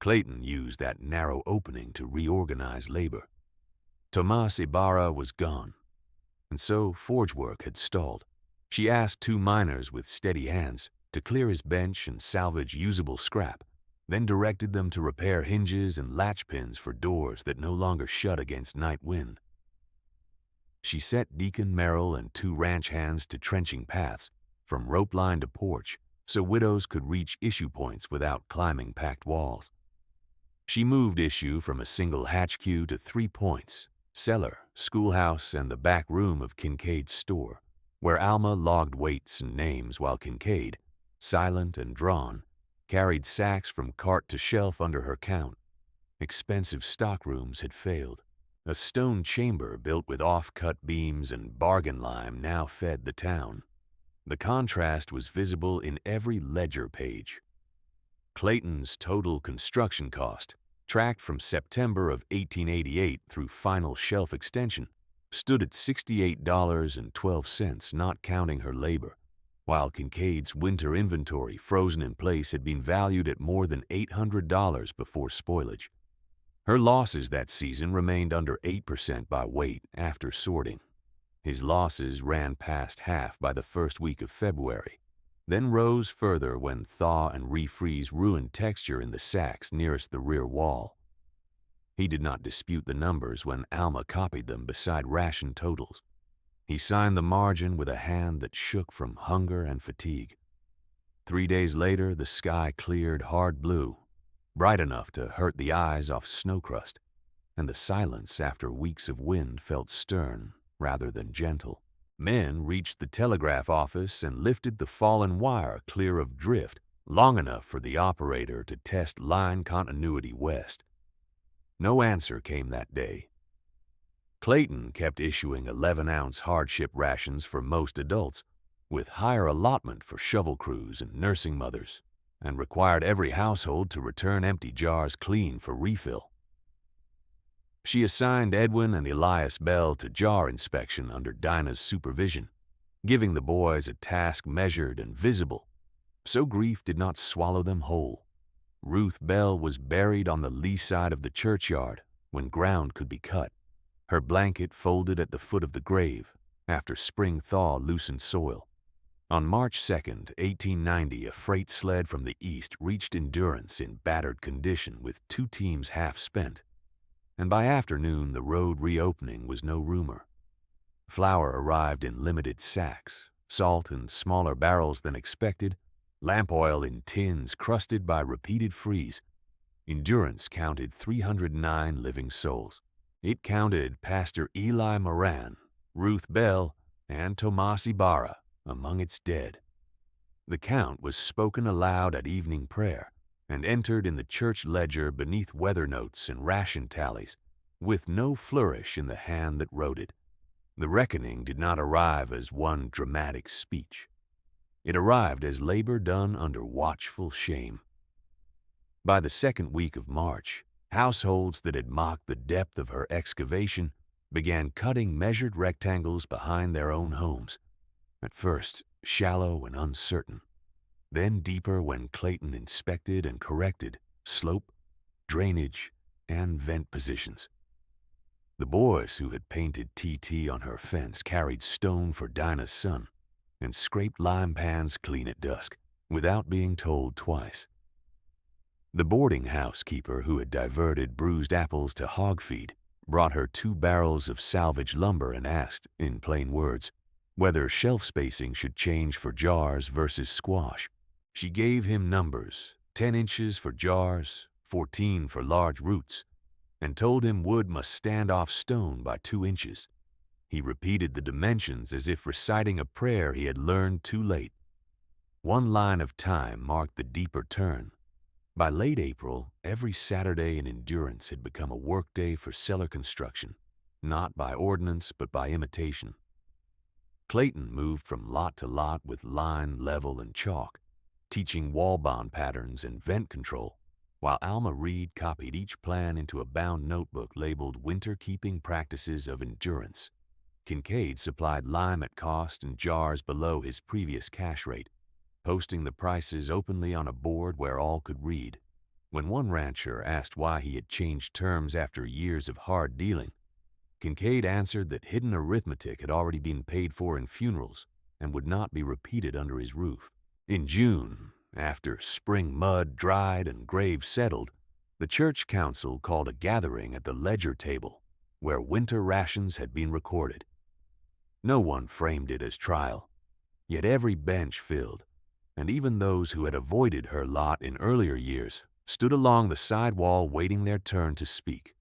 Clayton used that narrow opening to reorganize labor. Tomas Ibarra was gone, and so forge work had stalled. She asked two miners with steady hands to clear his bench and salvage usable scrap, then directed them to repair hinges and latch pins for doors that no longer shut against night wind. She set Deacon Merrill and two ranch hands to trenching paths from rope line to porch so widows could reach issue points without climbing packed walls. She moved issue from a single hatch queue to 3 points: cellar, schoolhouse, and the back room of Kincaid's store, where Alma logged weights and names while Kincaid, silent and drawn, carried sacks from cart to shelf under her count. Expensive stockrooms had failed. A stone chamber built with off-cut beams and bargain lime now fed the town. The contrast was visible in every ledger page. Clayton's total construction cost, tracked from September of 1888 through final shelf extension, stood at $68.12, not counting her labor, while Kincaid's winter inventory frozen in place had been valued at more than $800 before spoilage. Her losses that season remained under 8% by weight after sorting. His losses ran past half by the first week of February, then rose further when thaw and refreeze ruined texture in the sacks nearest the rear wall. He did not dispute the numbers when Alma copied them beside ration totals. He signed the margin with a hand that shook from hunger and fatigue. 3 days later, the sky cleared hard blue, bright enough to hurt the eyes off snow crust, and the silence after weeks of wind felt stern rather than gentle. Men reached the telegraph office and lifted the fallen wire clear of drift long enough for the operator to test line continuity west. No answer came that day. Clayton kept issuing 11-ounce hardship rations for most adults, with higher allotment for shovel crews and nursing mothers, and required every household to return empty jars clean for refill. She assigned Edwin and Elias Bell to jar inspection under Dinah's supervision, giving the boys a task measured and visible, so grief did not swallow them whole. Ruth Bell was buried on the lee side of the churchyard when ground could be cut, her blanket folded at the foot of the grave after spring thaw loosened soil. On March 2, 1890, a freight sled from the east reached Endurance in battered condition with 2 teams half spent, and by afternoon the road reopening was no rumor. Flour arrived in limited sacks, salt in smaller barrels than expected, lamp oil in tins crusted by repeated freeze. Endurance counted 309 living souls. It counted Pastor Eli Moran, Ruth Bell, and Tomas Ibarra among its dead. The count was spoken aloud at evening prayer and entered in the church ledger beneath weather notes and ration tallies, with no flourish in the hand that wrote it. The reckoning did not arrive as one dramatic speech. It arrived as labor done under watchful shame. By the second week of March, households that had mocked the depth of her excavation began cutting measured rectangles behind their own homes, at first shallow and uncertain, then deeper when Clayton inspected and corrected slope, drainage, and vent positions. The boys who had painted TT on her fence carried stone for Dinah's son and scraped lime pans clean at dusk, without being told twice. The boarding house keeper who had diverted bruised apples to hog feed brought her 2 barrels of salvaged lumber and asked, in plain words, whether shelf spacing should change for jars versus squash. She gave him numbers, 10 inches for jars, 14 for large roots, and told him wood must stand off stone by 2 inches. He repeated the dimensions as if reciting a prayer he had learned too late. One line of time marked the deeper turn. By late April, every Saturday in Endurance had become a workday for cellar construction, not by ordinance but by imitation. Clayton moved from lot to lot with line, level, and chalk, teaching wall bond patterns and vent control, while Alma Reed copied each plan into a bound notebook labeled Winter Keeping Practices of Endurance. Kincaid supplied lime at cost and jars below his previous cash rate, posting the prices openly on a board where all could read. When one rancher asked why he had changed terms after years of hard dealing, Kincaid answered that hidden arithmetic had already been paid for in funerals and would not be repeated under his roof. In June, after spring mud dried and graves settled, the church council called a gathering at the ledger table where winter rations had been recorded. No one framed it as trial, yet every bench filled, and even those who had avoided her lot in earlier years stood along the side wall waiting their turn to speak.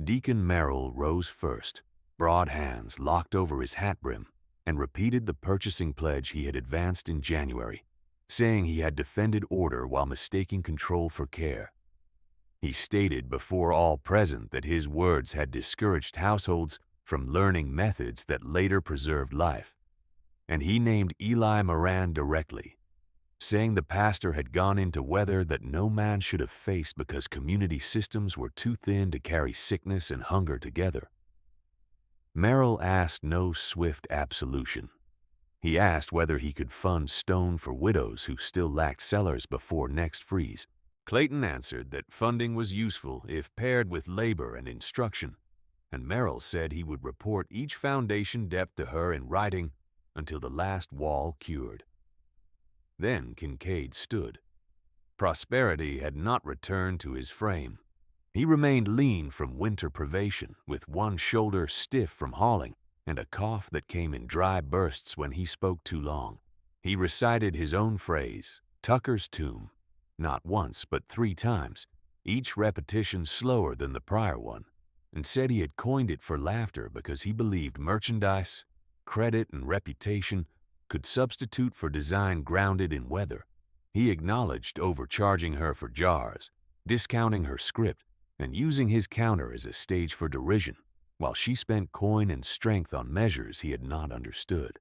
Deacon Merrill rose first, broad hands locked over his hat brim, and repeated the purchasing pledge he had advanced in January, saying he had defended order while mistaking control for care. He stated before all present that his words had discouraged households from learning methods that later preserved life, and he named Eli Moran directly, saying the pastor had gone into weather that no man should have faced because community systems were too thin to carry sickness and hunger together. Merrill asked no swift absolution. He asked whether he could fund stone for widows who still lacked cellars before next freeze. Clayton answered that funding was useful if paired with labor and instruction, and Merrill said he would report each foundation depth to her in writing until the last wall cured. Then Kincaid stood. Prosperity had not returned to his frame. He remained lean from winter privation, with one shoulder stiff from hauling, and a cough that came in dry bursts when he spoke too long. He recited his own phrase, Tucker's tomb, not once but 3 times, each repetition slower than the prior one, and said he had coined it for laughter because he believed merchandise, credit, and reputation could substitute for design grounded in weather. He acknowledged overcharging her for jars, discounting her script, and using his counter as a stage for derision, while she spent coin and strength on measures he had not understood.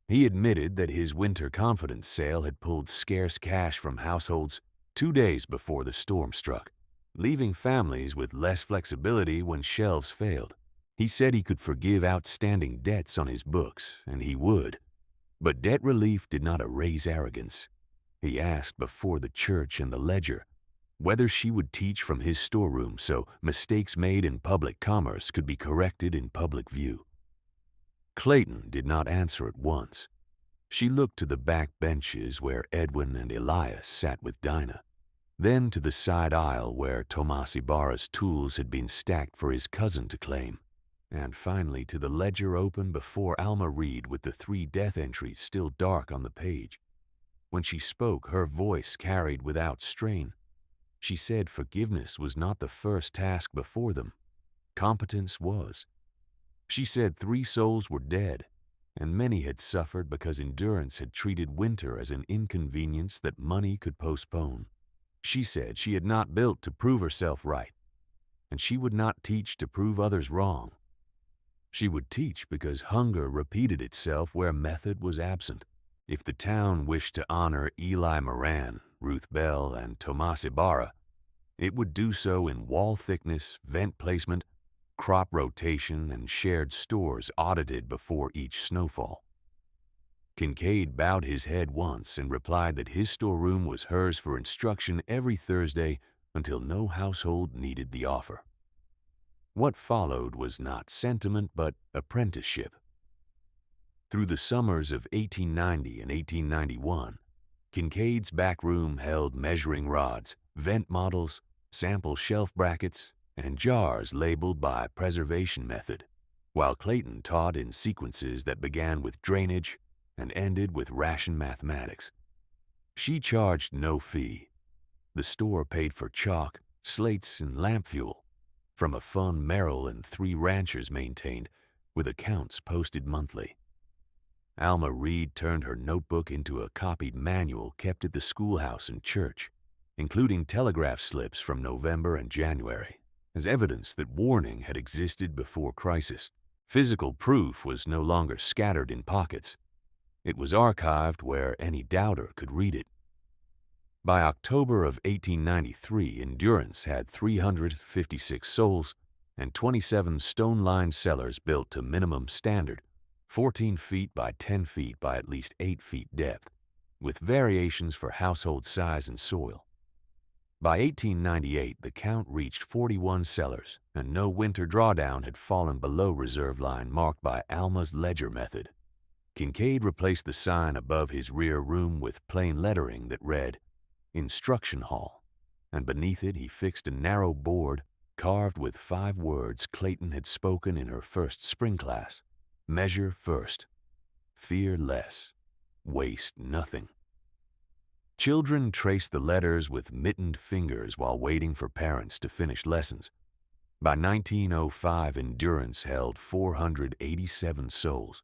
He admitted that his winter confidence sale had pulled scarce cash from households 2 days before the storm struck, leaving families with less flexibility when shelves failed. He said he could forgive outstanding debts on his books, and he would. But debt relief did not erase arrogance. He asked before the church and the ledger whether she would teach from his storeroom so mistakes made in public commerce could be corrected in public view. Clayton did not answer at once. She looked to the back benches where Edwin and Elias sat with Dinah, then to the side aisle where Tomas Ibarra's tools had been stacked for his cousin to claim, and finally to the ledger open before Alma Reed with the 3 death entries still dark on the page. When she spoke, her voice carried without strain. She said forgiveness was not the first task before them. Competence was. She said 3 souls were dead, and many had suffered because endurance had treated winter as an inconvenience that money could postpone. She said she had not built to prove herself right, and she would not teach to prove others wrong. She would teach because hunger repeated itself where method was absent. If the town wished to honor Eli Moran, Ruth Bell, and Tomas Ibarra, it would do so in wall thickness, vent placement, crop rotation, and shared stores audited before each snowfall. Kincaid bowed his head once and replied that his storeroom was hers for instruction every Thursday until no household needed the offer. What followed was not sentiment but apprenticeship. Through the summers of 1890 and 1891, Kincaid's back room held measuring rods, vent models, sample shelf brackets, and jars labeled by preservation method, while Clayton taught in sequences that began with drainage and ended with ration mathematics. She charged no fee. The store paid for chalk, slates, and lamp fuel from a fund Merrill and 3 ranchers maintained, with accounts posted monthly. Alma Reed turned her notebook into a copied manual kept at the schoolhouse and church, including telegraph slips from November and January, as evidence that warning had existed before crisis. Physical proof was no longer scattered in pockets. It was archived where any doubter could read it. By October of 1893, Endurance had 356 souls and 27 stone-lined cellars built to minimum standard, 14 feet by 10 feet by at least 8 feet depth, with variations for household size and soil. By 1898, the count reached 41 cellars, and no winter drawdown had fallen below reserve line marked by Alma's ledger method. Kincaid replaced the sign above his rear room with plain lettering that read, Instruction Hall, and beneath it he fixed a narrow board carved with 5 words Clayton had spoken in her first spring class. Measure first, fear less, waste nothing. Children traced the letters with mittened fingers while waiting for parents to finish lessons. By 1905, Endurance held 487 souls.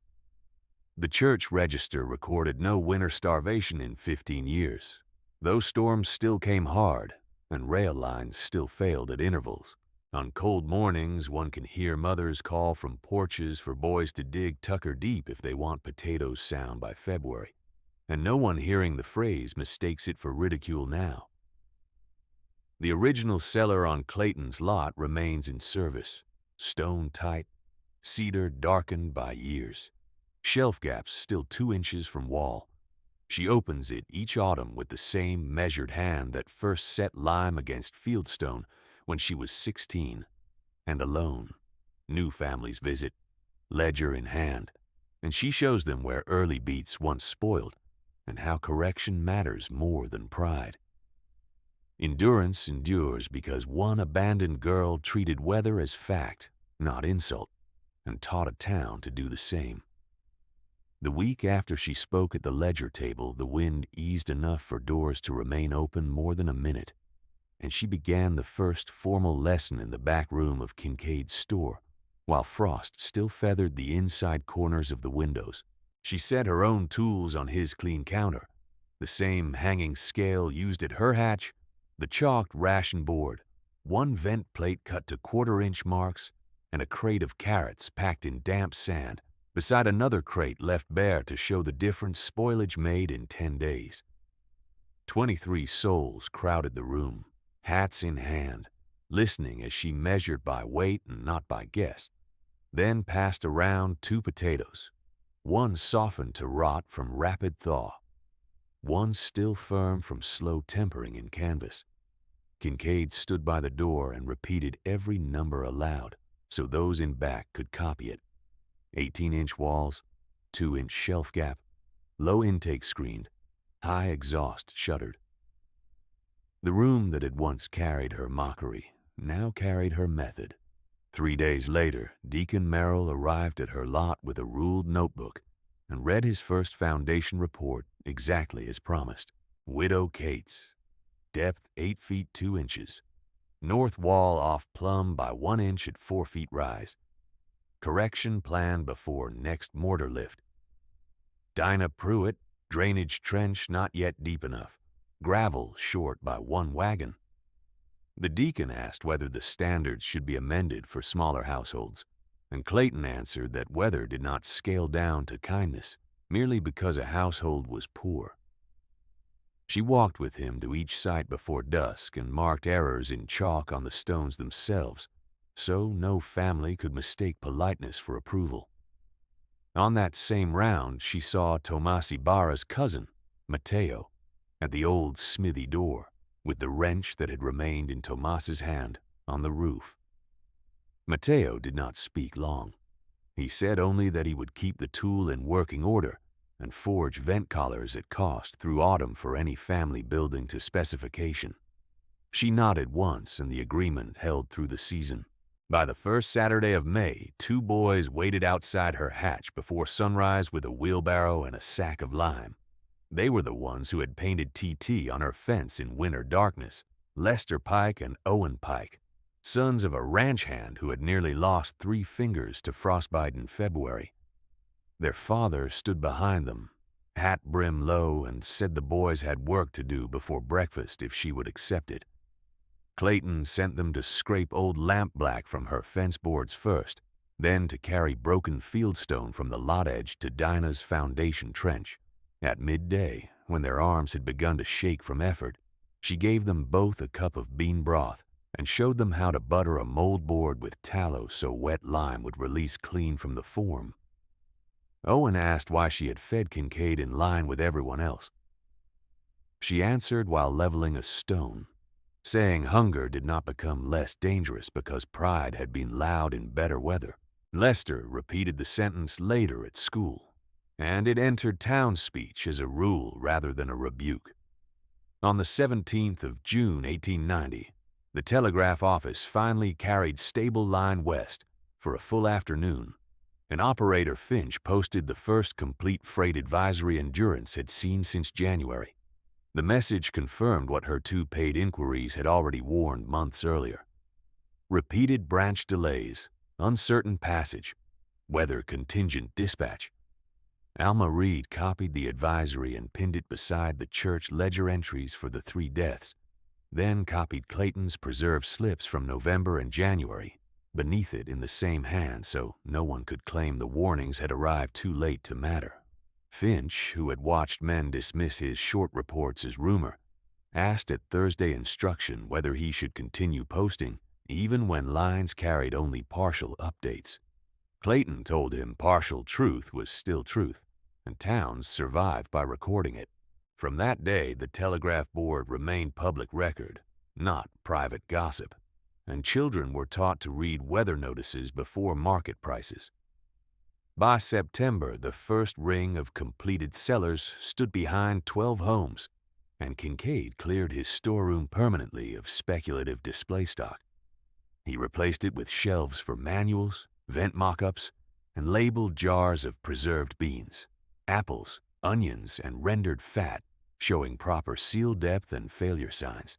The church register recorded no winter starvation in 15 years. Those storms still came hard, and rail lines still failed at intervals. On cold mornings, one can hear mothers call from porches for boys to dig Tucker deep if they want potatoes sound by February. And no one hearing the phrase mistakes it for ridicule now. The original cellar on Clayton's lot remains in service, stone tight, cedar darkened by years, shelf gaps still 2 inches from wall. She opens it each autumn with the same measured hand that first set lime against fieldstone when she was 16, and alone. New families visit, ledger in hand, and she shows them where early beats once spoiled, and how correction matters more than pride. Endurance endures because one abandoned girl treated weather as fact, not insult, and taught a town to do the same. The week after she spoke at the ledger table, the wind eased enough for doors to remain open more than a minute, and she began the first formal lesson in the back room of Kincaid's store, while frost still feathered the inside corners of the windows. She set her own tools on his clean counter, the same hanging scale used at her hatch, the chalked ration board, 1 vent plate cut to 1/4-inch marks, and a crate of carrots packed in damp sand, beside another crate left bare to show the different spoilage made in 10 days. 23 souls crowded the room, hats in hand, listening as she measured by weight and not by guess, then passed around 2 potatoes. One softened to rot from rapid thaw, one still firm from slow tempering in canvas. Kincaid stood by the door and repeated every number aloud so those in back could copy it. 18-inch walls, 2-inch shelf gap, low intake screened, high exhaust shuttered. The room that had once carried her mockery now carried her method. 3 days later, Deacon Merrill arrived at her lot with a ruled notebook and read his first foundation report exactly as promised. Widow Cates. Depth 8 feet 2 inches. North wall off plumb by 1 inch at 4 feet rise. Correction planned before next mortar lift. Dinah Pruitt. Drainage trench not yet deep enough. Gravel short by 1 wagon. The deacon asked whether the standards should be amended for smaller households, and Clayton answered that weather did not scale down to kindness merely because a household was poor. She walked with him to each site before dusk and marked errors in chalk on the stones themselves, so no family could mistake politeness for approval. On that same round, she saw Tomas Ibarra's cousin, Mateo, at the old smithy door, with the wrench that had remained in Tomas's hand on the roof. Mateo did not speak long. He said only that he would keep the tool in working order and forge vent collars at cost through autumn for any family building to specification. She nodded once, and the agreement held through the season. By the first Saturday of May, 2 boys waited outside her hatch before sunrise with a wheelbarrow and a sack of lime. They were the ones who had painted TT on her fence in winter darkness, Lester Pike and Owen Pike, sons of a ranch hand who had nearly lost 3 fingers to frostbite in February. Their father stood behind them, hat brim low, and said the boys had work to do before breakfast if she would accept it. Clayton sent them to scrape old lampblack from her fence boards first, then to carry broken fieldstone from the lot edge to Dinah's foundation trench. At midday, when their arms had begun to shake from effort, she gave them both a cup of bean broth and showed them how to butter a mold board with tallow so wet lime would release clean from the form. Owen asked why she had fed Kincaid in line with everyone else. She answered while leveling a stone, saying hunger did not become less dangerous because pride had been loud in better weather. Lester repeated the sentence later at school, and it entered town speech as a rule rather than a rebuke. On the 17th of June, 1890, the telegraph office finally carried Stable Line West for a full afternoon, and Operator Finch posted the first complete freight advisory Endurance had seen since January. The message confirmed what her two paid inquiries had already warned months earlier. Repeated branch delays, uncertain passage, weather contingent dispatch. Alma Reed copied the advisory and pinned it beside the church ledger entries for the 3 deaths, then copied Clayton's preserved slips from November and January beneath it in the same hand so no one could claim the warnings had arrived too late to matter. Finch, who had watched men dismiss his short reports as rumor, asked at Thursday instruction whether he should continue posting even when lines carried only partial updates. Clayton told him partial truth was still truth, and towns survived by recording it. From that day, the telegraph board remained public record, not private gossip, and children were taught to read weather notices before market prices. By September, the first ring of completed cellars stood behind 12 homes, and Kincaid cleared his storeroom permanently of speculative display stock. He replaced it with shelves for manuals, vent mock-ups, and labeled jars of preserved beans, apples, onions, and rendered fat, showing proper seal depth and failure signs.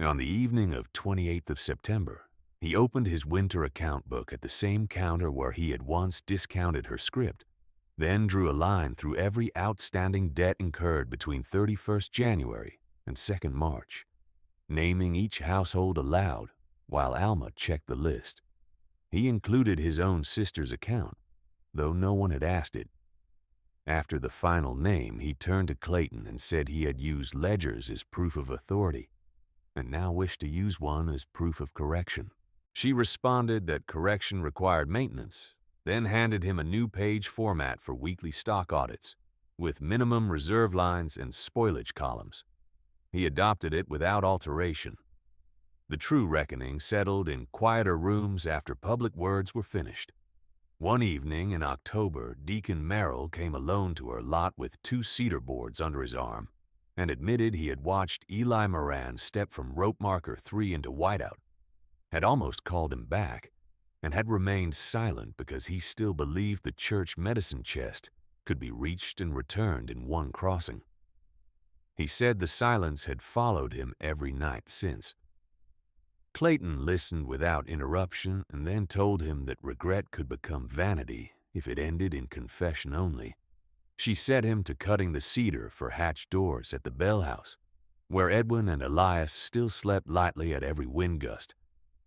On the evening of 28th of September, he opened his winter account book at the same counter where he had once discounted her script, then drew a line through every outstanding debt incurred between 31st January and 2nd March, naming each household aloud while Alma checked the list. He included his own sister's account, though no one had asked it. After the final name, he turned to Clayton and said he had used ledgers as proof of authority, and now wished to use one as proof of correction. She responded that correction required maintenance, then handed him a new page format for weekly stock audits, with minimum reserve lines and spoilage columns. He adopted it without alteration. The true reckoning settled in quieter rooms after public words were finished. One evening in October, Deacon Merrill came alone to her lot with 2 cedar boards under his arm and admitted he had watched Eli Moran step from rope marker 3 into whiteout, had almost called him back, and had remained silent because he still believed the church medicine chest could be reached and returned in one crossing. He said the silence had followed him every night since. Clayton listened without interruption and then told him that regret could become vanity if it ended in confession only. She set him to cutting the cedar for hatch doors at the Bell House, where Edwin and Elias still slept lightly at every wind gust,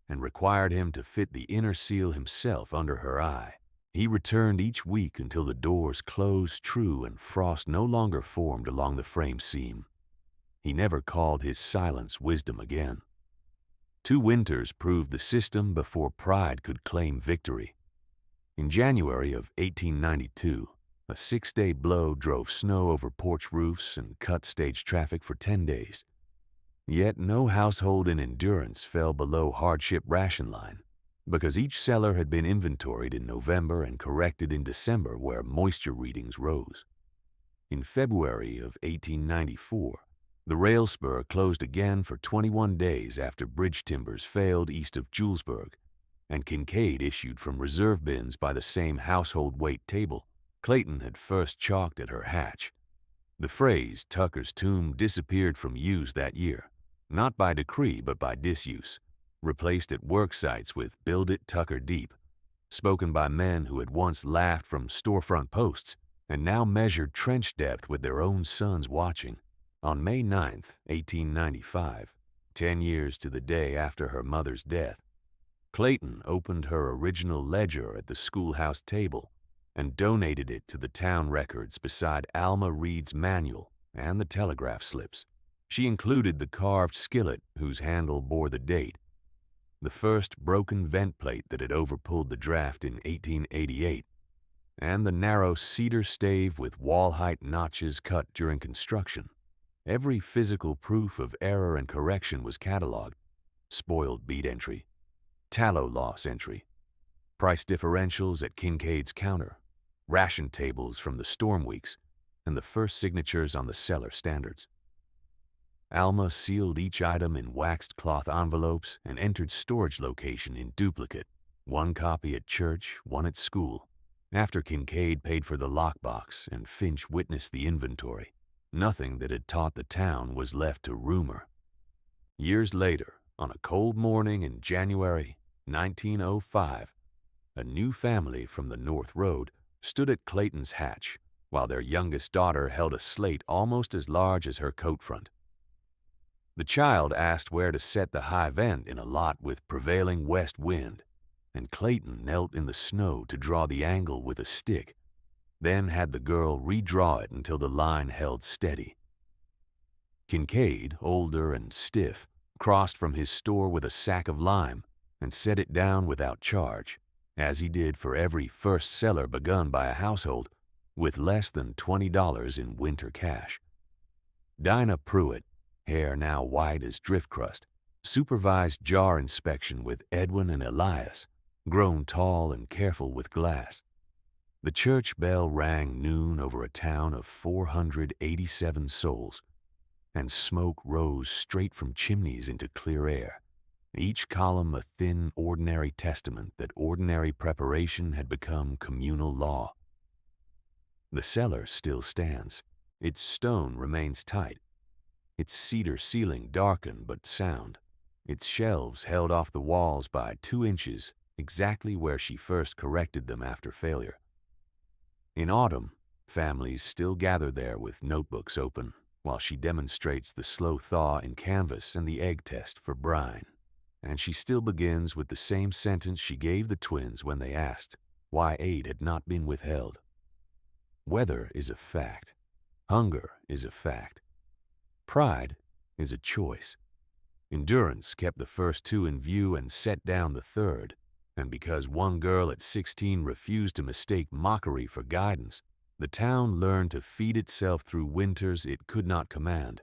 and required him to fit the inner seal himself under her eye. He returned each week until the doors closed true and frost no longer formed along the frame seam. He never called his silence wisdom again. 2 winters proved the system before pride could claim victory. In January of 1892, a 6-day blow drove snow over porch roofs and cut stage traffic for 10 days. Yet no household in Endurance fell below hardship ration line, because each cellar had been inventoried in November and corrected in December where moisture readings rose. In February of 1894, the rail spur closed again for 21 days after bridge timbers failed east of Julesburg, and Kincaid issued from reserve bins by the same household weight table Clayton had first chalked at her hatch. The phrase Tucker's tomb disappeared from use that year, not by decree but by disuse, replaced at work sites with Build It Tucker Deep, spoken by men who had once laughed from storefront posts and now measured trench depth with their own sons watching. On May 9, 1895, 10 years to the day after her mother's death, Clayton opened her original ledger at the schoolhouse table and donated it to the town records beside Alma Reed's manual and the telegraph slips. She included the carved skillet whose handle bore the date, the first broken vent plate that had overpulled the draft in 1888, and the narrow cedar stave with wall-height notches cut during construction. Every physical proof of error and correction was cataloged: spoiled beet entry, tallow loss entry, price differentials at Kincaid's counter, ration tables from the storm weeks, and the first signatures on the Cellar standards. Alma sealed each item in waxed cloth envelopes and entered storage location in duplicate, one copy at church, one at school. After Kincaid paid for the lockbox and Finch witnessed the inventory, nothing that had taught the town was left to rumor. Years later, on a cold morning in January 1905, a new family from the North Road stood at Clayton's hatch while their youngest daughter held a slate almost as large as her coat front. The child asked where to set the high vent in a lot with prevailing west wind, and Clayton knelt in the snow to draw the angle with a stick, then had the girl redraw it until the line held steady. Kincaid, older and stiff, crossed from his store with a sack of lime and set it down without charge, as he did for every first cellar begun by a household with less than $20 in winter cash. Dinah Pruitt, hair now white as drift crust, supervised jar inspection with Edwin and Elias, grown tall and careful with glass. The church bell rang noon over a town of 487 souls, and smoke rose straight from chimneys into clear air, each column a thin, ordinary testament that ordinary preparation had become communal law. The cellar still stands. Its stone remains tight, its cedar ceiling darkened but sound, its shelves held off the walls by 2 inches, exactly where she first corrected them after failure. In autumn, families still gather there with notebooks open, while she demonstrates the slow thaw in canvas and the egg test for brine. And she still begins with the same sentence she gave the twins when they asked why aid had not been withheld. Weather is a fact. Hunger is a fact. Pride is a choice. Endurance kept the first 2 in view and set down the third, and because one girl at 16 refused to mistake mockery for guidance, the town learned to feed itself through winters it could not command.